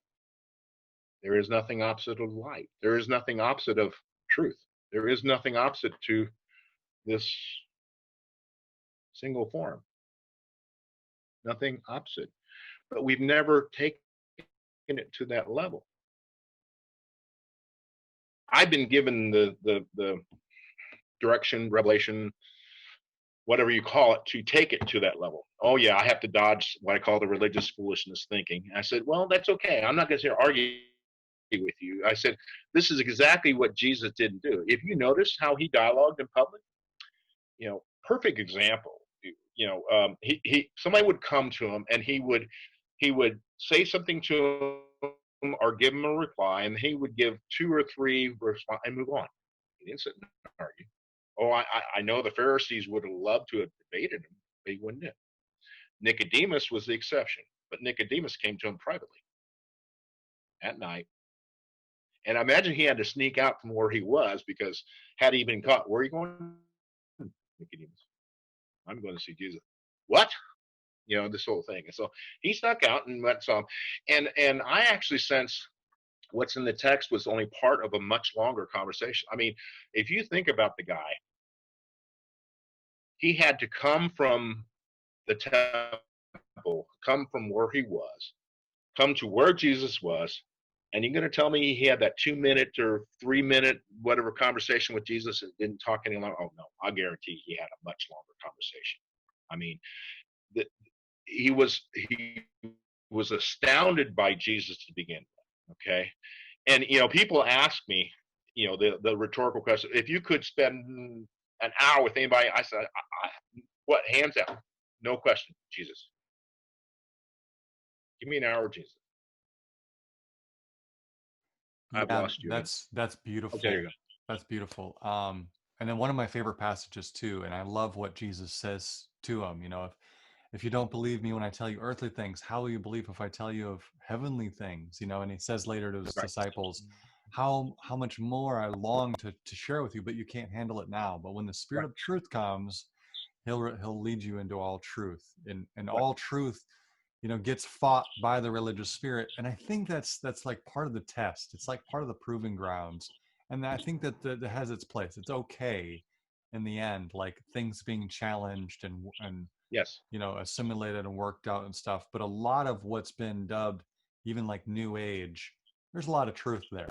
Speaker 3: There is nothing opposite of light. There is nothing opposite of truth. There is nothing opposite to this single form. Nothing opposite. But we've never taken it to that level. I've been given the direction, revelation, whatever you call it, to take it to that level. Oh yeah, I have to dodge what I call the religious foolishness thinking. I said, well, that's okay. I'm not going to argue with you. I said, this is exactly what Jesus didn't do. If you notice how he dialogued in public, perfect example. He somebody would come to him and he would say something to him or give him a reply, and he would give 2 or 3 response and move on. He didn't sit and argue. Oh, I know the Pharisees would have loved to have debated him, but he wouldn't. Nicodemus was the exception, but Nicodemus came to him privately at night. And I imagine he had to sneak out from where he was, because had he been caught, where are you going? Nicodemus, I'm going to see Jesus. What? This whole thing. And so he snuck out and went some. And I actually sense what's in the text was only part of a much longer conversation. I mean, if you think about the guy, he had to come from the temple, come from where he was, come to where Jesus was, and you're going to tell me he had that 2-minute or 3-minute whatever conversation with Jesus and didn't talk any longer? Oh no, I guarantee he had a much longer conversation. I mean, he was astounded by Jesus to begin with. Okay, and people ask me, the rhetorical question: if you could spend an hour with anybody, I said, what? Hands out, no question, Jesus. Give me an hour, Jesus. I've lost you.
Speaker 1: That's beautiful.
Speaker 3: Okay, there you go.
Speaker 1: That's beautiful. And then one of my favorite passages too, and I love what Jesus says to him. If you don't believe me when I tell you earthly things, how will you believe if I tell you of heavenly things? And he says later to his disciples, how much more I long to share with you, but you can't handle it now. But when the Spirit of truth comes, he'll lead you into all truth, and all truth gets fought by the religious spirit. And I think that's like part of the test. It's like part of the proving grounds. And I think that has its place. It's okay in the end, like things being challenged and
Speaker 3: yes,
Speaker 1: assimilated and worked out and stuff. But a lot of what's been dubbed even like New Age, there's a lot of truth there.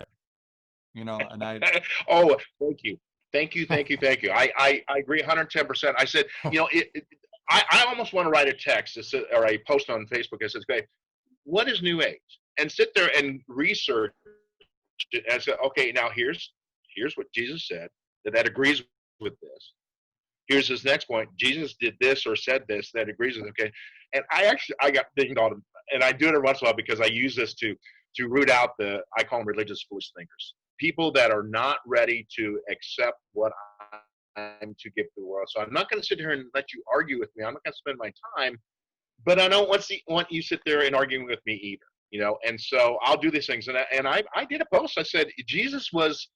Speaker 1: And I
Speaker 3: oh, thank you. I agree 110%. I said, I almost want to write a text or a post on Facebook that says, "Okay, what is New Age?" and sit there and research it and say, "Okay, now here's what Jesus said. that agrees with this. Here's his next point. Jesus did this or said this that agrees with it. Okay. And I got thinking on, and I do it every once in a while because I use this to root out I call them religious foolish thinkers. People that are not ready to accept what I'm to give to the world. So I'm not going to sit here and let you argue with me. I'm not going to spend my time, but I don't want you sit there and arguing with me either. And so I'll do these things. And I did a post. I said Jesus was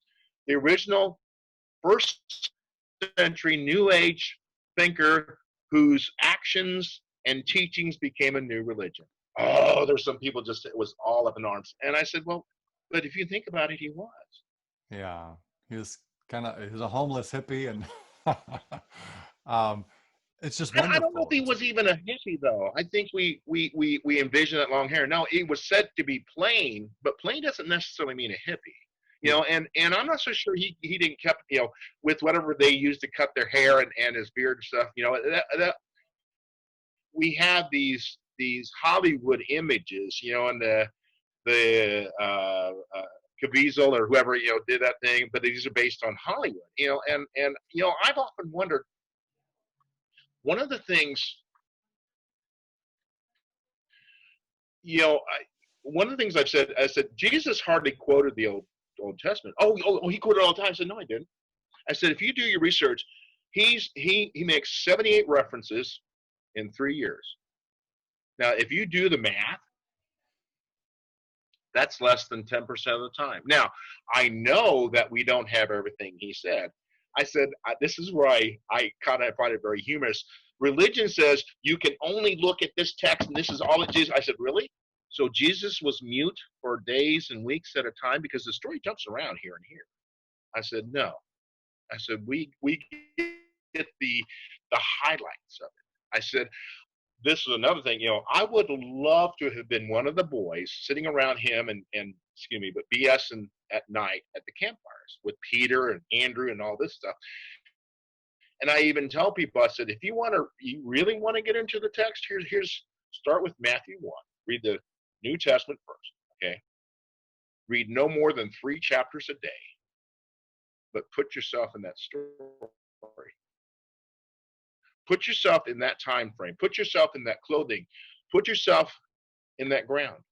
Speaker 3: the original first century New Age thinker whose actions and teachings became a new religion. Oh, there's some people just, it was all up in arms. And I said, well, but if you think about it, he was.
Speaker 1: Yeah, he was a homeless hippie, and it's just
Speaker 3: I don't know
Speaker 1: wonderful.
Speaker 3: if he was even a hippie, though. I think we envision that long hair. No, it was said to be plain, but plain doesn't necessarily mean a hippie. And I'm not so sure he didn't keep, with whatever they used to cut their hair and his beard and stuff. That we have these Hollywood images, and the Caviezel or whoever did that thing, but these are based on Hollywood, and I've often wondered. One of the things, one of the things I said, Jesus hardly quoted the Old Testament. Oh, he quoted it all the time. I said, no, I didn't. I said, if you do your research, he makes 78 references in 3 years. Now, if you do the math, that's less than 10% of the time. Now, I know that we don't have everything he said. I said, this is where I kind of find it very humorous. Religion says you can only look at this text and this is all that Jesus. I said, really? So Jesus was mute for days and weeks at a time because the story jumps around here and here. I said, no. I said, we get the highlights of it. I said, this is another thing, I would love to have been one of the boys sitting around him and but BSing at night at the campfires with Peter and Andrew and all this stuff. And I even tell people, I said, if you really want to get into the text, here's start with Matthew 1. Read the New Testament first, okay? Read no more than 3 chapters a day, but put yourself in that story. Put yourself in that time frame. Put yourself in that clothing. Put yourself in that ground.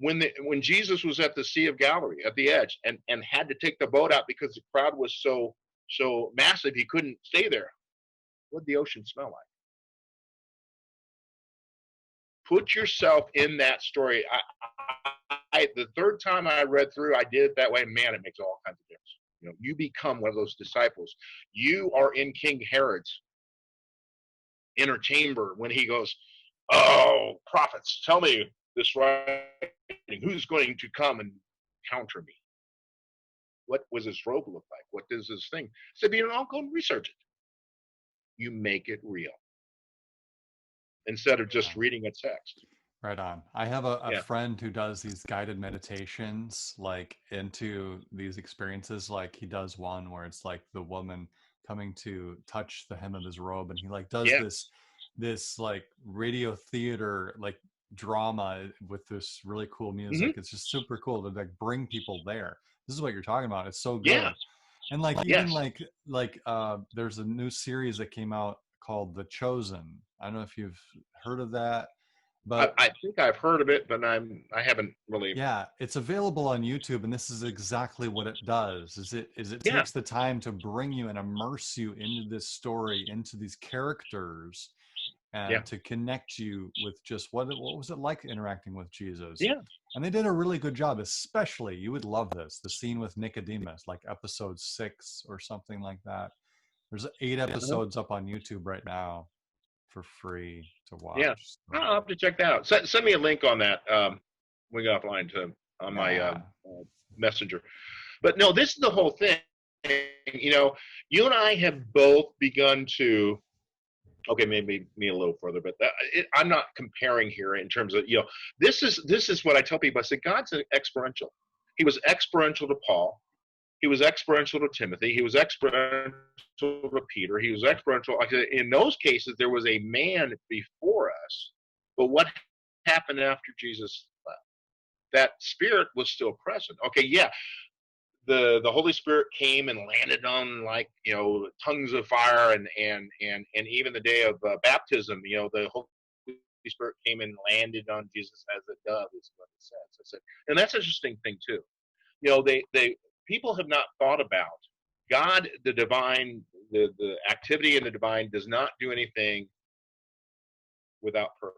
Speaker 3: When Jesus was at the Sea of Galilee, at the edge, and had to take the boat out because the crowd was so massive he couldn't stay there, what did the ocean smell like? Put yourself in that story. The third time I read through, I did it that way. Man, it makes all kinds of difference. You become one of those disciples. You are in King Herod's inner chamber when he goes, oh, prophets, tell me this writing. Who's going to come and counter me? What was his robe look like? What does his thing? I said, I'll go and research it. You make it real instead of just reading a text.
Speaker 1: Right on. I have a friend who does these guided meditations, like into these experiences. Like he does one where it's like the woman coming to touch the hem of his robe, and he like does this like radio theater like drama with this really cool music.
Speaker 3: Mm-hmm.
Speaker 1: It's just super cool to like bring people there. This is what you're talking about. It's so good.
Speaker 3: Yeah.
Speaker 1: And like even like there's a new series that came out called The Chosen. I don't know if you've heard of that. But
Speaker 3: I think I've heard of it, but I haven't really.
Speaker 1: Yeah, it's available on YouTube, and this is exactly what it does. It takes the time to bring you and immerse you into this story, into these characters, and to connect you with just what was it like interacting with Jesus.
Speaker 3: Yeah.
Speaker 1: And they did a really good job, especially, you would love this, the scene with Nicodemus, like episode 6 or something like that. There's 8 episodes up on YouTube right now for free to watch.
Speaker 3: Yeah, I'll have to check that out. Send me a link on that. We got offline on my messenger. But no, this is the whole thing. You and I have both begun to. Okay, maybe me a little further, but I'm not comparing here in terms of This is what I tell people. I say God's experiential. He was experiential to Paul. He was experiential to Timothy. He was experiential to Peter. He was experiential. Like in those cases, there was a man before us. But what happened after Jesus left? That spirit was still present. Okay, yeah. the Holy Spirit came and landed on, like, tongues of fire, and even the day of baptism, the Holy Spirit came and landed on Jesus as a dove, is what it says. I said, and that's an interesting thing too. They people have not thought about God, the divine, the activity in the divine does not do anything without purpose.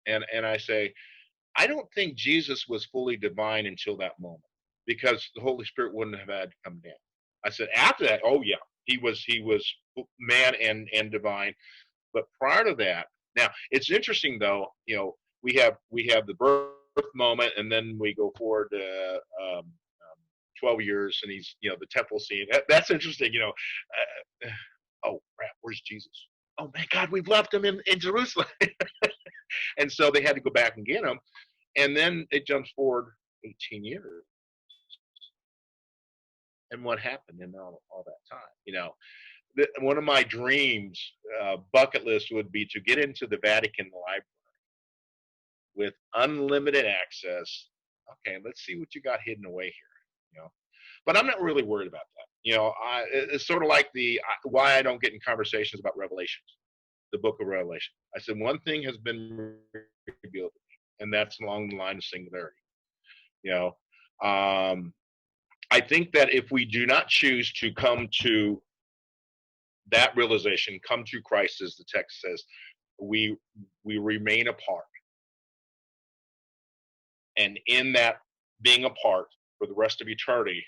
Speaker 3: And I say, I don't think Jesus was fully divine until that moment, because the Holy Spirit wouldn't have had to come down. I said after that, oh yeah, he was man and divine. But prior to that, now it's interesting though. We have the birth moment, and then we go forward to 12 years, and he's the temple scene. That's interesting. Oh crap, where's Jesus? Oh my God, we've left him in Jerusalem. And so they had to go back and get him. And then it jumps forward 18 years. And what happened in all that time? One of my dreams, bucket list, would be to get into the Vatican Library with unlimited access. Okay, let's see what you got hidden away here. But I'm not really worried about that. It's sort of like why I don't get in conversations about Revelations, the book of Revelation. I said one thing has been revealed to me, and that's along the line of singularity. You know, um, I think that if we do not choose to come to that realization, come to Christ, as the text says, we remain apart, and in that being apart for the rest of eternity,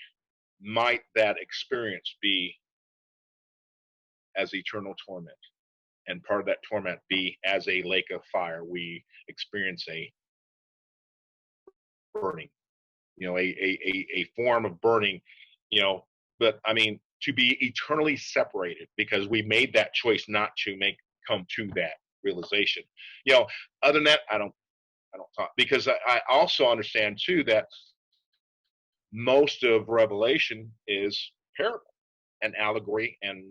Speaker 3: might that experience be as eternal torment, and part of that torment be as a lake of fire. We experience a burning, a form of burning, but I mean, to be eternally separated because we made that choice not to come to that realization. Other than that, I don't talk, because I also understand too that most of Revelation is parable and allegory and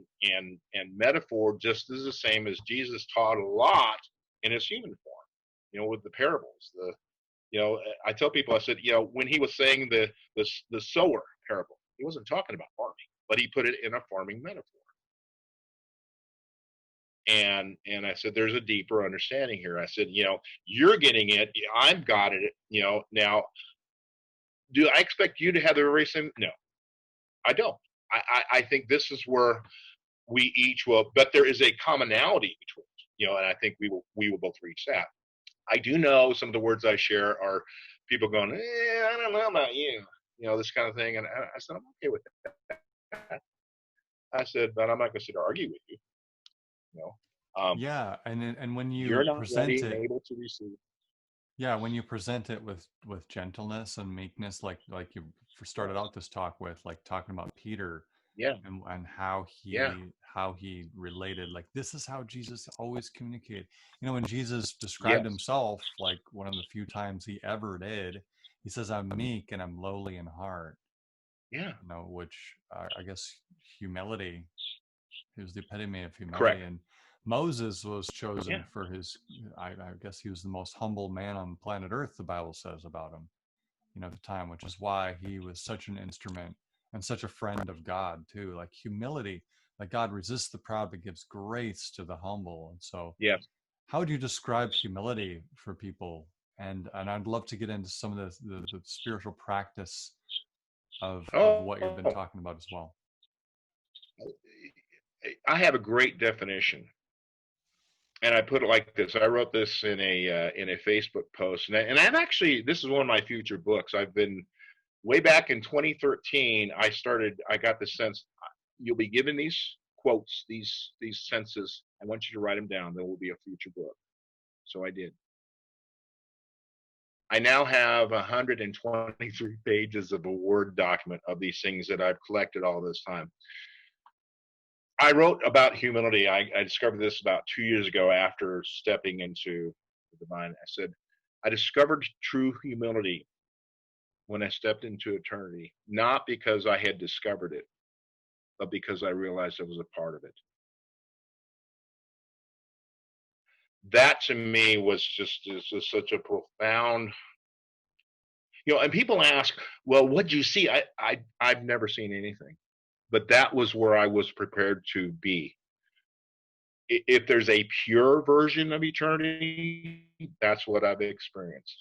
Speaker 3: metaphor, just as the same as Jesus taught a lot in his human form, with the parables. I tell people, I said, when he was saying the sower parable, he wasn't talking about farming, but he put it in a farming metaphor. And I said, there's a deeper understanding here. I said, you're getting it, I've got it. Now, do I expect you to have the very same? No, I don't. I think this is where we each will, but there is a commonality between us, and I think we will both reach that. I do know some of the words I share are people going, I don't know about you, this kind of thing. And I said, I'm okay with that. I said, but I'm not going to sit and argue with you.
Speaker 1: Yeah, and when you
Speaker 3: You're not
Speaker 1: present
Speaker 3: ready and
Speaker 1: it,
Speaker 3: able to receive.
Speaker 1: yeah, when you present it with gentleness and meekness, like you started out this talk with, like talking about Peter
Speaker 3: Yeah,
Speaker 1: and how
Speaker 3: yeah,
Speaker 1: he related, like this is how Jesus always communicated. When Jesus described
Speaker 3: yes,
Speaker 1: himself, like one of the few times he ever did, he says, "I'm meek and I'm lowly in heart."
Speaker 3: yeah,
Speaker 1: Which I guess humility. He was the epitome of humility.
Speaker 3: correct.
Speaker 1: And Moses was
Speaker 3: Yeah,
Speaker 1: chosen for his, I guess he was the most humble man on planet Earth, the Bible says about him, at the time, which is why he was such an instrument and such a friend of God, too. Like humility, like God resists the proud but gives grace to the humble. And so,
Speaker 3: yes.
Speaker 1: how would you describe humility for people? And I'd love to get into some of the spiritual practice of what you've been
Speaker 3: Oh,
Speaker 1: talking about as well.
Speaker 3: I have a great definition, and I put it like this. I wrote this in a Facebook post, and I've actually, this is one of my future books. I've been way back in 2013. I got the sense, you'll be given these quotes, these senses. I want you to write them down. There will be a future book. So I did. I now have 123 pages of a Word document of these things that I've collected all this time. I wrote about humility. I discovered this about 2 years ago after stepping into the divine. I said, I discovered true humility when I stepped into eternity, not because I had discovered it, but because I realized I was a part of it. That to me was just such a profound. And people ask, well, what'd you see? I've never seen anything, but that was where I was prepared to be. If there's a pure version of eternity, that's what I've experienced.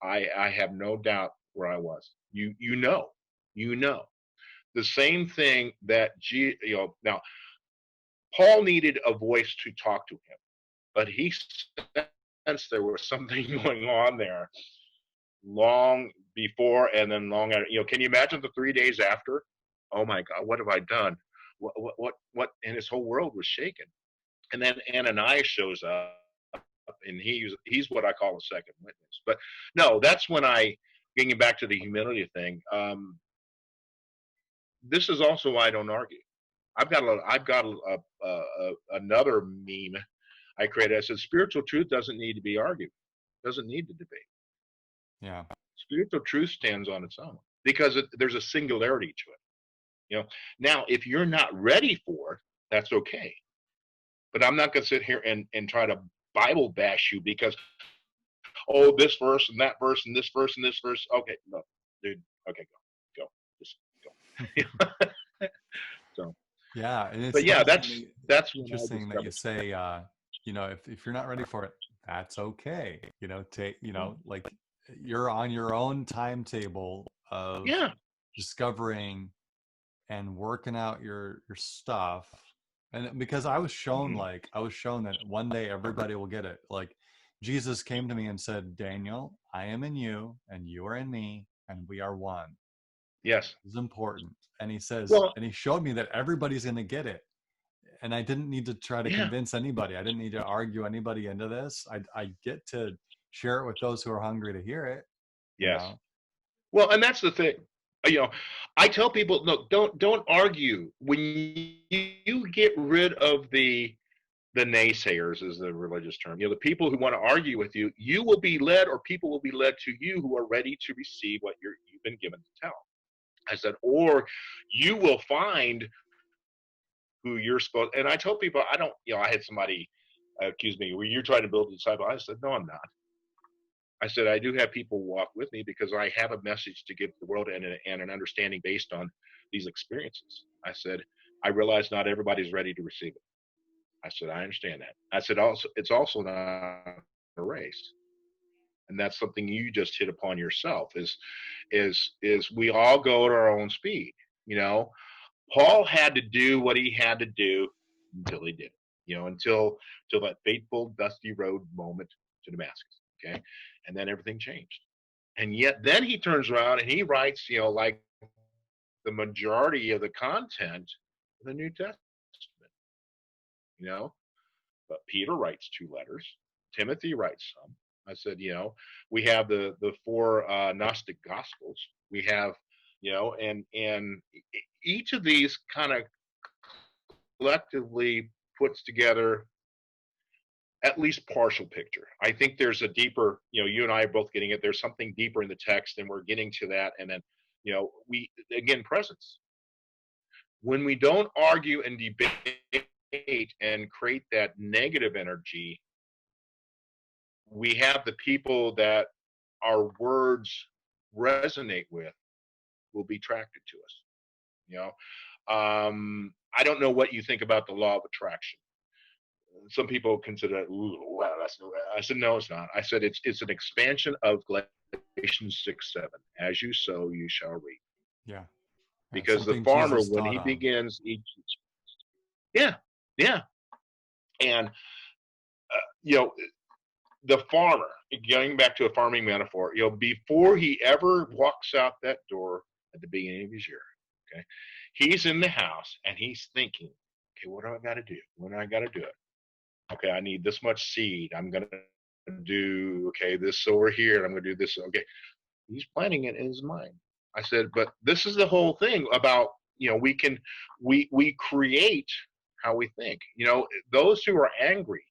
Speaker 3: I have no doubt where I was. You know, the same thing that now Paul needed a voice to talk to him, but he sensed there was something going on there long before and then long after. Can you imagine the 3 days after? Oh my God, what have I done? What? And his whole world was shaken. And then Ananias shows up, and he's what I call a second witness. But no, that's when getting back to the humility thing. This is also why I don't argue. I've got another meme I created. I said spiritual truth doesn't need to be argued, doesn't need to debate.
Speaker 1: Yeah.
Speaker 3: Spiritual truth stands on its own because there's a singularity to it. Now if you're not ready for it, that's okay. But I'm not going to sit here and try to Bible bash you because, oh, this verse and that verse and this verse and this verse. Okay, no, dude. Okay, go, just go. So,
Speaker 1: Yeah, and
Speaker 3: but
Speaker 1: it's
Speaker 3: yeah,
Speaker 1: interesting
Speaker 3: that's when I
Speaker 1: interesting that you
Speaker 3: discovered.
Speaker 1: say, if you're not ready for it, that's okay. Take, like you're on your own timetable of
Speaker 3: Yeah.
Speaker 1: discovering and working out your stuff. And because I was shown,
Speaker 3: Mhm.
Speaker 1: that one day everybody will get it. Like Jesus came to me and said, Daniel, I am in you and you are in me and we are one.
Speaker 3: Yes.
Speaker 1: It's important. And he says,
Speaker 3: Well,
Speaker 1: and he showed me that everybody's going to get it. And I didn't need to try to
Speaker 3: yeah.
Speaker 1: convince anybody. I didn't need to argue anybody into this. I get to share it with those who are hungry to hear it, you
Speaker 3: Yes.
Speaker 1: know?
Speaker 3: Well, and that's the thing. You know, I tell people, look, don't argue. When you get rid of the naysayers, is the religious term. The people who want to argue with you, you will be led, or people will be led to you who are ready to receive what you've been given to tell. I said, or you will find who you're supposed. And I tell people, I don't. I had somebody accuse me, "Were you trying to build a disciple?" I said, "No, I'm not." I said, "I do have people walk with me because I have a message to give the world and an understanding based on these experiences." I said, "I realize not everybody's ready to receive it." I said, "I understand that." I said, "Also, it's also not a race." And that's something you just hit upon yourself is we all go at our own speed. You know, Paul had to do what he had to do until he did it. Until that fateful dusty road moment to Damascus. Okay, and then everything changed. And yet, then he turns around and he writes, like the majority of the content of the New Testament. You know, but Peter writes 2 letters. Timothy writes some. I said, we have the 4 Gnostic Gospels. We have, and each of these kind of collectively puts together at least partial picture. I think there's a deeper, you and I are both getting it. There's something deeper in the text, and we're getting to that. And then, we again presence. When we don't argue and debate and create that negative energy, we have the people that our words resonate with will be attracted to us. You I don't know what you think about the law of attraction. Some people consider it, ooh, wow, that's no. I said, no, it's not. I said it's an expansion of Galatians 6:7. As you sow, you shall reap.
Speaker 1: Yeah. Yeah.
Speaker 3: Because the
Speaker 1: Something
Speaker 3: farmer,
Speaker 1: Jesus
Speaker 3: when
Speaker 1: taught
Speaker 3: he
Speaker 1: on.
Speaker 3: begins each, yeah, yeah, and you know, the farmer, going back to a farming metaphor, before he ever walks out that door at the beginning of his year, okay, he's in the house and he's thinking, okay, what do I got to do? When do I got to do it? Okay, I need this much seed. I'm going to do, okay, this over here, and I'm going to do this. Okay, he's planning it in his mind. I said, but this is the whole thing about, we create how we think. Those who are angry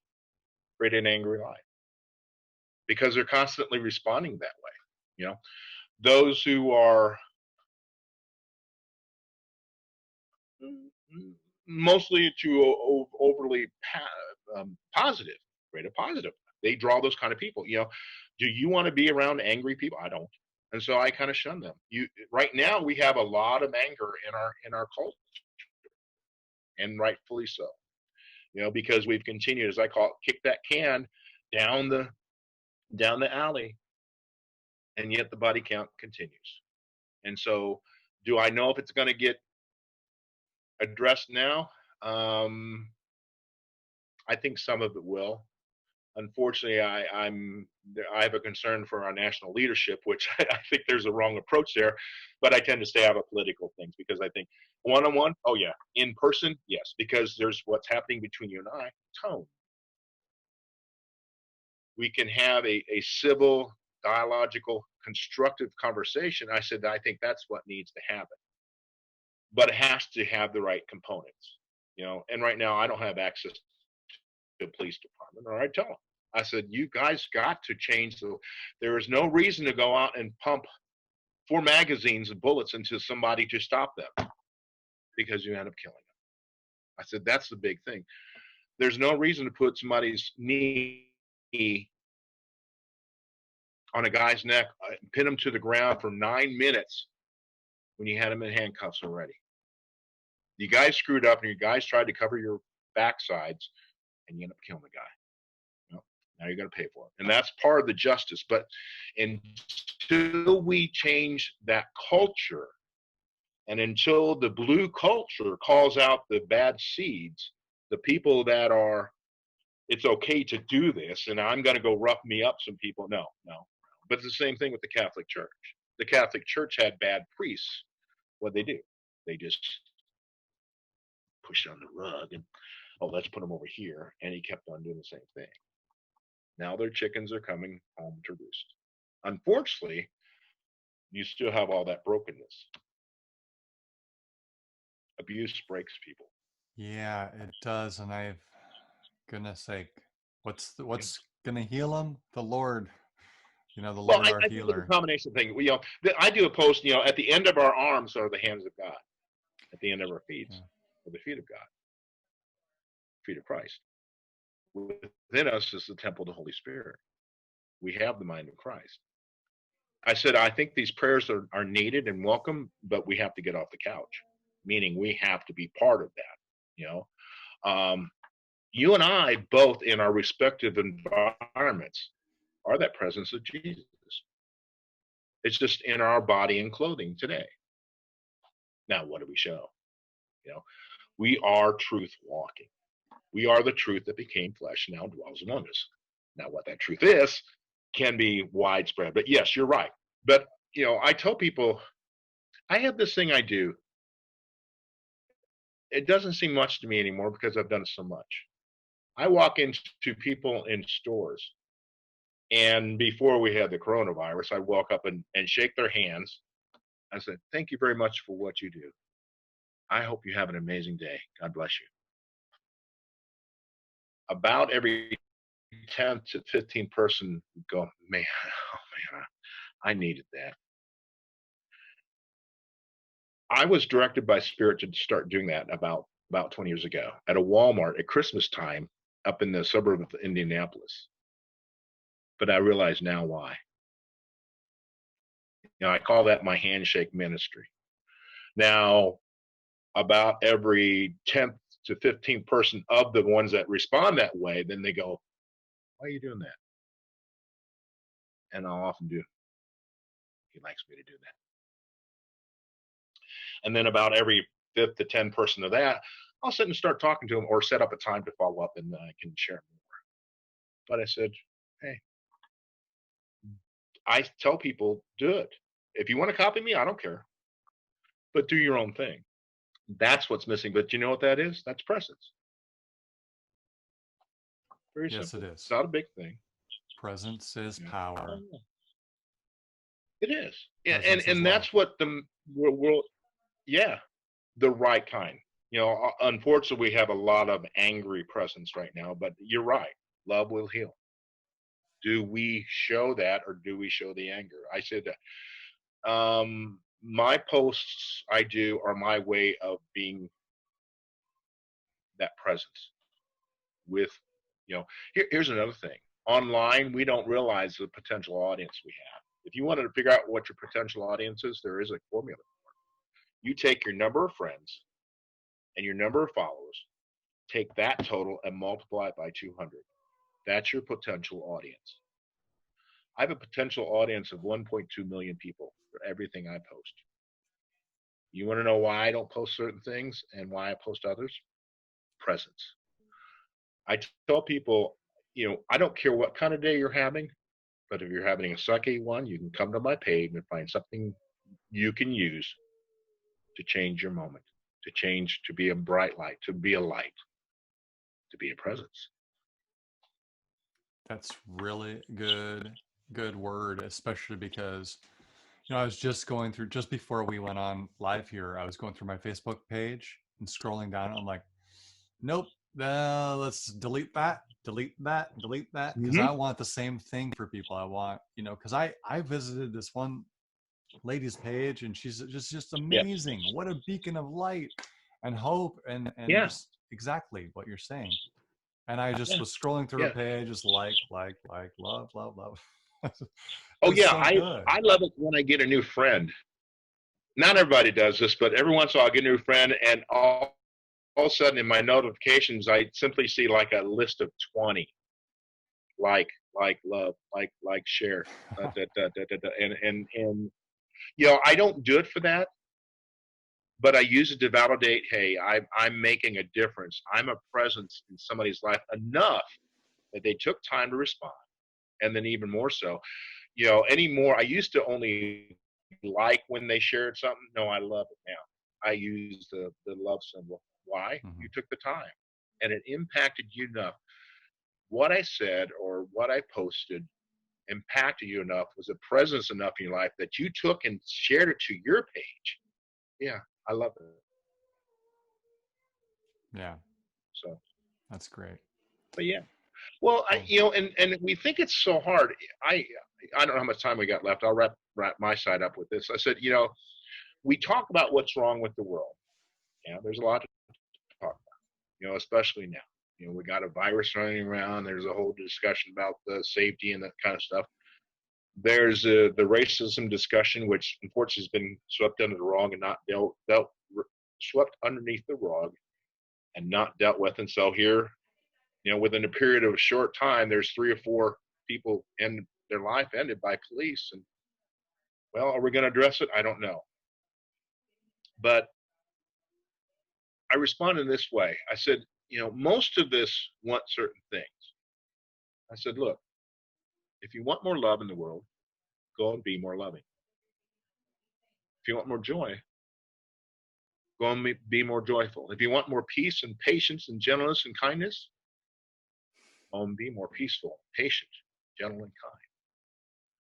Speaker 3: create an angry life because they're constantly responding that way. Those who are mostly too overly positive, create a positive. They draw those kind of people. Do you want to be around angry people? I don't. And so I kind of shun them. Right now we have a lot of anger in our culture, and rightfully so. Because we've continued, as I call it, kick that can down the alley, and yet the body count continues. And so, do I know if it's going to get addressed now? I think some of it will. Unfortunately, I have a concern for our national leadership, which I think there's a wrong approach there. But I tend to stay out of political things because I think one on one, oh yeah, in person, yes, because there's what's happening between you and I, tone. We can have a civil, dialogical, constructive conversation. I said I think that's what needs to happen, but it has to have the right components. And right now I don't have access to a police department. Or I tell them, I said, you guys got to change there is no reason to go out and pump 4 magazines of bullets into somebody to stop them because you end up killing them. I said, that's the big thing. There's no reason to put somebody's knee on a guy's neck, pin him to the ground for 9 minutes when you had him in handcuffs already. You guys screwed up, and you guys tried to cover your backsides, and you end up killing the guy. Now you're going to pay for it. And that's part of the justice. But until we change that culture, and until the blue culture calls out the bad seeds, the people that are, it's okay to do this, and I'm going to go rough me up some people. No. But it's the same thing with the Catholic Church. The Catholic Church had bad priests. What they do? They just push it on the rug and, oh, let's put him over here. And he kept on doing the same thing. Now their chickens are coming home to roost. Unfortunately, you still have all that brokenness. Abuse breaks people.
Speaker 1: Yeah, it does. And goodness sake, what's gonna heal them? The Lord. The
Speaker 3: Well,
Speaker 1: Lord our
Speaker 3: I think it's a
Speaker 1: healer.
Speaker 3: combination thing. I do a post, at the end of our arms are the hands of God. At the end of our feet are the feet of God, feet of Christ. Within us is the temple of the Holy Spirit. We have the mind of Christ. I said, I think these prayers are needed and welcome, but we have to get off the couch, meaning we have to be part of that. You and I, both in our respective environments, are that presence of Jesus. It's just in our body and clothing today. Now, what do we show? We are truth walking. We are the truth that became flesh and now dwells among us. Now, what that truth is can be widespread. But yes, you're right. But, I tell people, I have this thing I do. It doesn't seem much to me anymore because I've done it so much. I walk into people in stores, and before we had the coronavirus, I walk up and shake their hands. I said, thank you very much for what you do. I hope you have an amazing day. God bless you. About every 10 to 15 person go, man, oh man, I needed that. I was directed by Spirit to start doing that about 20 years ago at a Walmart at Christmas time up in the suburb of Indianapolis. But I realize now why. I call that my handshake ministry. Now, about every 10th to 15th person of the ones that respond that way, then they go, why are you doing that? And I'll often do. He likes me to do that. And then about every 5th to 10th person of that, I'll sit and start talking to them or set up a time to follow up, and I can share more. But I said, hey, I tell people, do it. If you want to copy me, I don't care. But do your own thing. That's what's missing. But you know what that is? That's presence. Very
Speaker 1: Yes,
Speaker 3: simple.
Speaker 1: it is.
Speaker 3: It's not a big thing.
Speaker 1: Presence is power.
Speaker 3: It is.
Speaker 1: Presence is
Speaker 3: And that's
Speaker 1: love.
Speaker 3: what the world, yeah, the right kind. Unfortunately, we have a lot of angry presence right now, but you're right. Love will heal. Do we show that, or do we show the anger? I said that my posts I do are my way of being that presence with, here's another thing. Online, we don't realize the potential audience we have. If you wanted to figure out what your potential audience is, there is a formula. You take your number of friends and your number of followers, take that total and multiply it by 200. That's your potential audience. I have a potential audience of 1.2 million people for everything I post. You want to know why I don't post certain things and why I post others? Presence. I tell people, I don't care what kind of day you're having, but if you're having a sucky one, you can come to my page and find something you can use to change your moment, to change, to be a bright light, to be a light, to be a presence.
Speaker 1: That's really good word, especially because I was just going through just before we went on live here. I was going through my Facebook page and scrolling down. I'm like, nope. Let's delete that, delete that, because
Speaker 3: Mm-hmm.
Speaker 1: I want the same thing for people. I want, because I visited this one lady's page and she's just
Speaker 3: Yeah.
Speaker 1: amazing. What a beacon of light and hope and
Speaker 3: Yeah.
Speaker 1: just exactly what you're saying. And I just
Speaker 3: Yeah.
Speaker 1: was scrolling through her
Speaker 3: Yeah.
Speaker 1: page, just like, love.
Speaker 3: Oh
Speaker 1: It's
Speaker 3: yeah.
Speaker 1: so good.
Speaker 3: I love it when I get a new friend. Not everybody does this, but every once in a while I get a new friend, and all of a sudden in my notifications I simply see like a list of 20 love, share, and I don't do it for that, but I use it to validate. Hey, I'm making a difference. I'm a presence in somebody's life enough that they took time to respond, and then even more so, anymore. I used to only like when they shared something. No, I love it now. I use the love symbol. Why?
Speaker 1: Mhm.
Speaker 3: You took the time, and it impacted you enough. What I said or what I posted impacted you enough, was a presence enough in your life that you took and shared it to your page. Yeah, I love it.
Speaker 1: Yeah,
Speaker 3: So,
Speaker 1: that's great.
Speaker 3: but yeah. Well,
Speaker 1: Well,
Speaker 3: and we think it's so hard. I I don't know how much time we got left. I'll wrap my side up with this. I said, we talk about what's wrong with the world. Yeah, there's a lot to talk about. Especially now. We got a virus running around. There's a whole discussion about the safety and that kind of stuff. There's the racism discussion, which unfortunately has been swept under the rug and not swept underneath the rug and not dealt with. And so here, within a period of a short time, there's 3 or 4 people and their life ended by police. And well, are we going to address it? I don't know. But I responded in this way. I said, most of this want certain things. I said, look, if you want more love in the world, go and be more loving. If you want more joy, go and be more joyful. If you want more peace and patience and gentleness and kindness, go and be more peaceful, patient, gentle, and kind.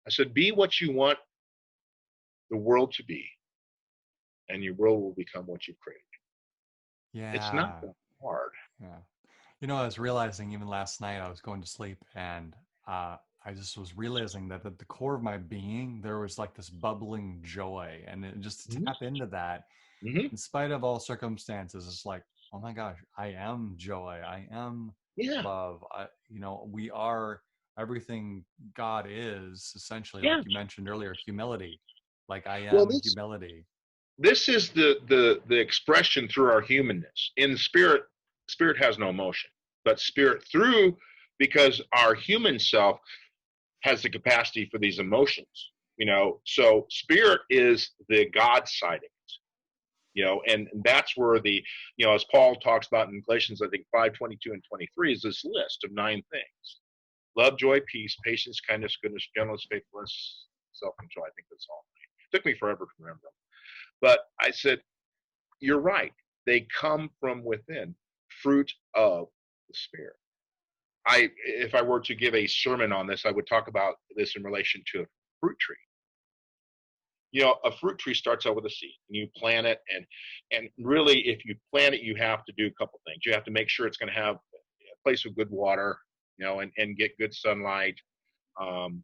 Speaker 3: I said, be what you want the world to be, and your world will become what you've created. It's not
Speaker 1: yeah,
Speaker 3: that hard.
Speaker 1: yeah. I was realizing even last night I was going to sleep and I just was realizing that at the core of my being there was like this bubbling joy, and just to
Speaker 3: Mm-hmm.
Speaker 1: tap into that
Speaker 3: Mm-hmm.
Speaker 1: in spite of all circumstances, it's like, oh my gosh, I am joy, I am
Speaker 3: Yeah.
Speaker 1: love. We are everything God is, essentially, like
Speaker 3: Yeah.
Speaker 1: you mentioned earlier, humility. Like I
Speaker 3: Well,
Speaker 1: am
Speaker 3: this
Speaker 1: humility.
Speaker 3: this is the expression through our humanness. In spirit, spirit has no emotion, but spirit through, because our human self has the capacity for these emotions. So spirit is the God side of it. And that's where as Paul talks about in Galatians, I think 5:22 and 23, is this list of 9 things: love, joy, peace, patience, kindness, goodness, gentleness, faithfulness, self-control. I think that's all. It took me forever to remember them, but I said, you're right. They come from within, fruit of the Spirit. If I were to give a sermon on this, I would talk about this in relation to a fruit tree. A fruit tree starts out with a seed, and you plant it, and really, if you plant it, you have to do a couple things. You have to make sure it's going to have a place with good water, and get good sunlight. Um,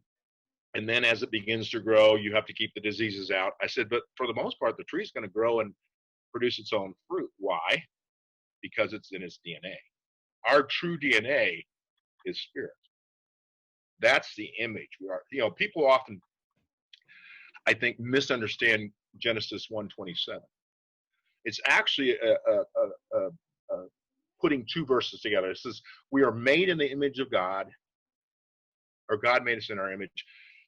Speaker 3: and then as it begins to grow, you have to keep the diseases out. I said, but for the most part, the tree is going to grow and produce its own fruit. Why? Because it's in its DNA. Our true DNA is spirit. That's the image we are. People often I think, misunderstand Genesis 1:27. It's actually a putting two verses together. It says, we are made in the image of God, or God made us in our image,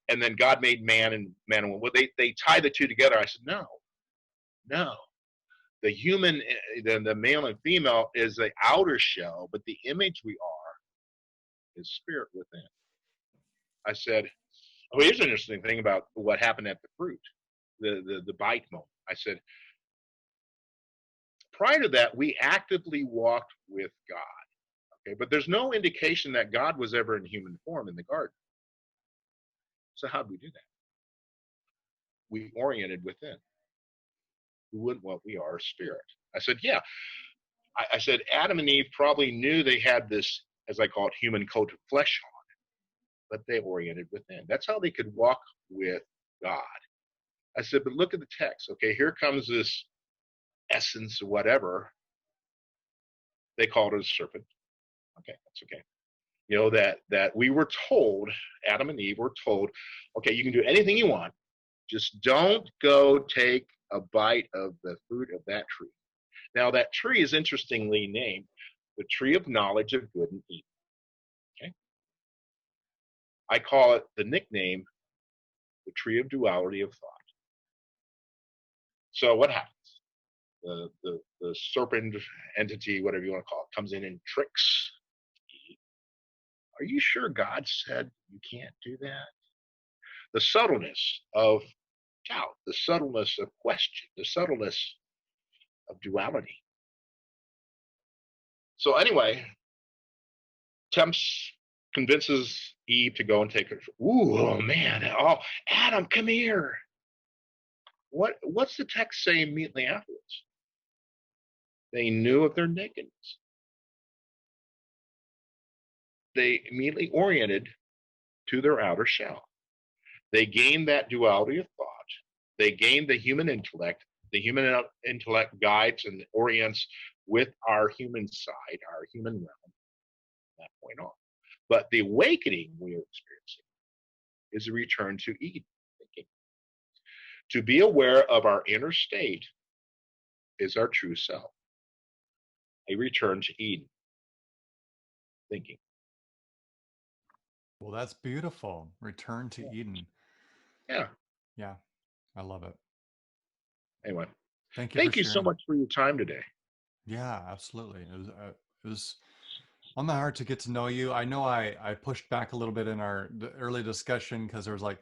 Speaker 3: and then God made man and woman. Well, they tie the two together. I said, no, no. The human, the male and female is the outer shell, but the image we are is spirit within. I said, oh, here's an interesting thing about what happened at the fruit, the bite moment. I said, prior to that, we actively walked with God. Okay, but there's no indication that God was ever in human form in the garden. So how did we do that? We oriented within. We wouldn't what we are, spirit. I said, yeah. I said Adam and Eve probably knew they had this, as I call it, human coat of flesh on, but they oriented within. That's how they could walk with God. I said, but look at the text. Okay, here comes this essence or whatever. They called it a serpent. Okay, that's okay. You know, that we were told, Adam and Eve were told, okay, you can do anything you want, just don't go take a bite of the fruit of that tree. Now, that tree is interestingly named the tree of knowledge of good and evil. Okay, I call it the nickname the tree of duality of thought. So what happens? The serpent entity, whatever you want to call it, comes in and tricks Eve. Are you sure God said you can't do that? The subtleness of doubt, the subtleness of question, the subtleness of duality. So anyway, tempts, convinces Eve to go and take her. Ooh, oh man! Oh, Adam, come here. What's the text say immediately afterwards? They knew of their nakedness. They immediately oriented to their outer shell. They gained that duality of thought. They gained the human intellect. The human intellect guides and orients with our human side, our human realm, from that point on. But the awakening we are experiencing is a return to Eden thinking. To be aware of our inner state is our true self. A return to Eden thinking.
Speaker 1: Well, that's beautiful. Return to Eden.
Speaker 3: Yeah.
Speaker 1: Yeah, I love it.
Speaker 3: Anyway,
Speaker 1: Thank you for
Speaker 3: thank you so
Speaker 1: sharing.
Speaker 3: much for your time today.
Speaker 1: Yeah, absolutely. It was on my heart to get to know you. I know I pushed back a little bit in our early discussion because there was like,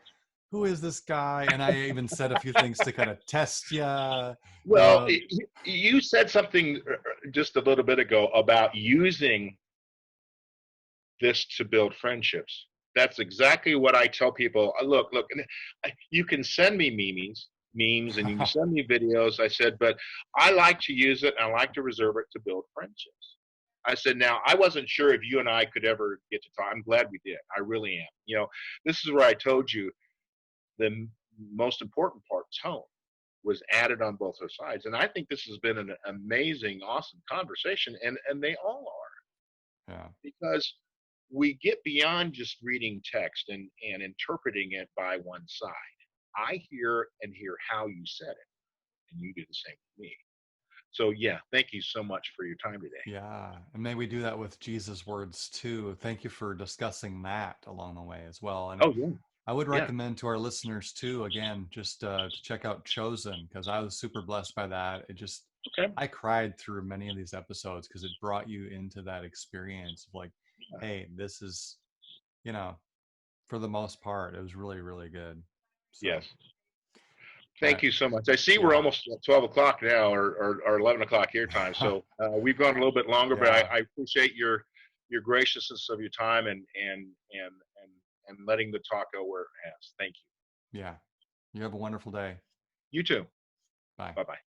Speaker 1: who is this guy? And I even said a few things to kind of test you.
Speaker 3: Well, you said something just a little bit ago about using this to build friendships. That's exactly what I tell people. Look, you can send me memes, and you can send me videos. I said, but I like to use it and I like to reserve it to build friendships. I said, now I wasn't sure if you and I could ever get to talk. I'm glad we did. I really am. You know, this is where I told you the most important part, tone, was added on both our sides. And I think this has been an amazing, awesome conversation, and they all are,
Speaker 1: Yeah.
Speaker 3: because we get beyond just reading text and interpreting it by one side. I hear how you said it, and you do the same with me. So yeah, thank you so much for your time today.
Speaker 1: Yeah. And may we do that with Jesus' words too. Thank you for discussing that along the way as well. And
Speaker 3: Oh yeah,
Speaker 1: I would
Speaker 3: yeah.
Speaker 1: recommend to our listeners too, again, just to check out Chosen because I was super blessed by that. It just,
Speaker 3: Okay.
Speaker 1: I cried through many of these episodes because it brought you into that experience of like,
Speaker 3: Yeah.
Speaker 1: hey, this is, you know, for the most part, it was really, really good. So,
Speaker 3: Yes.
Speaker 1: I,
Speaker 3: Thank you so much. I see we're
Speaker 1: yeah,
Speaker 3: almost at 12 o'clock now, or 11 o'clock your time. So we've gone a little bit longer, but
Speaker 1: yeah,
Speaker 3: I appreciate your graciousness of your time and letting the talk go where it has. Thank you.
Speaker 1: yeah. You have a wonderful day.
Speaker 3: You too.
Speaker 1: Bye.
Speaker 3: Bye bye.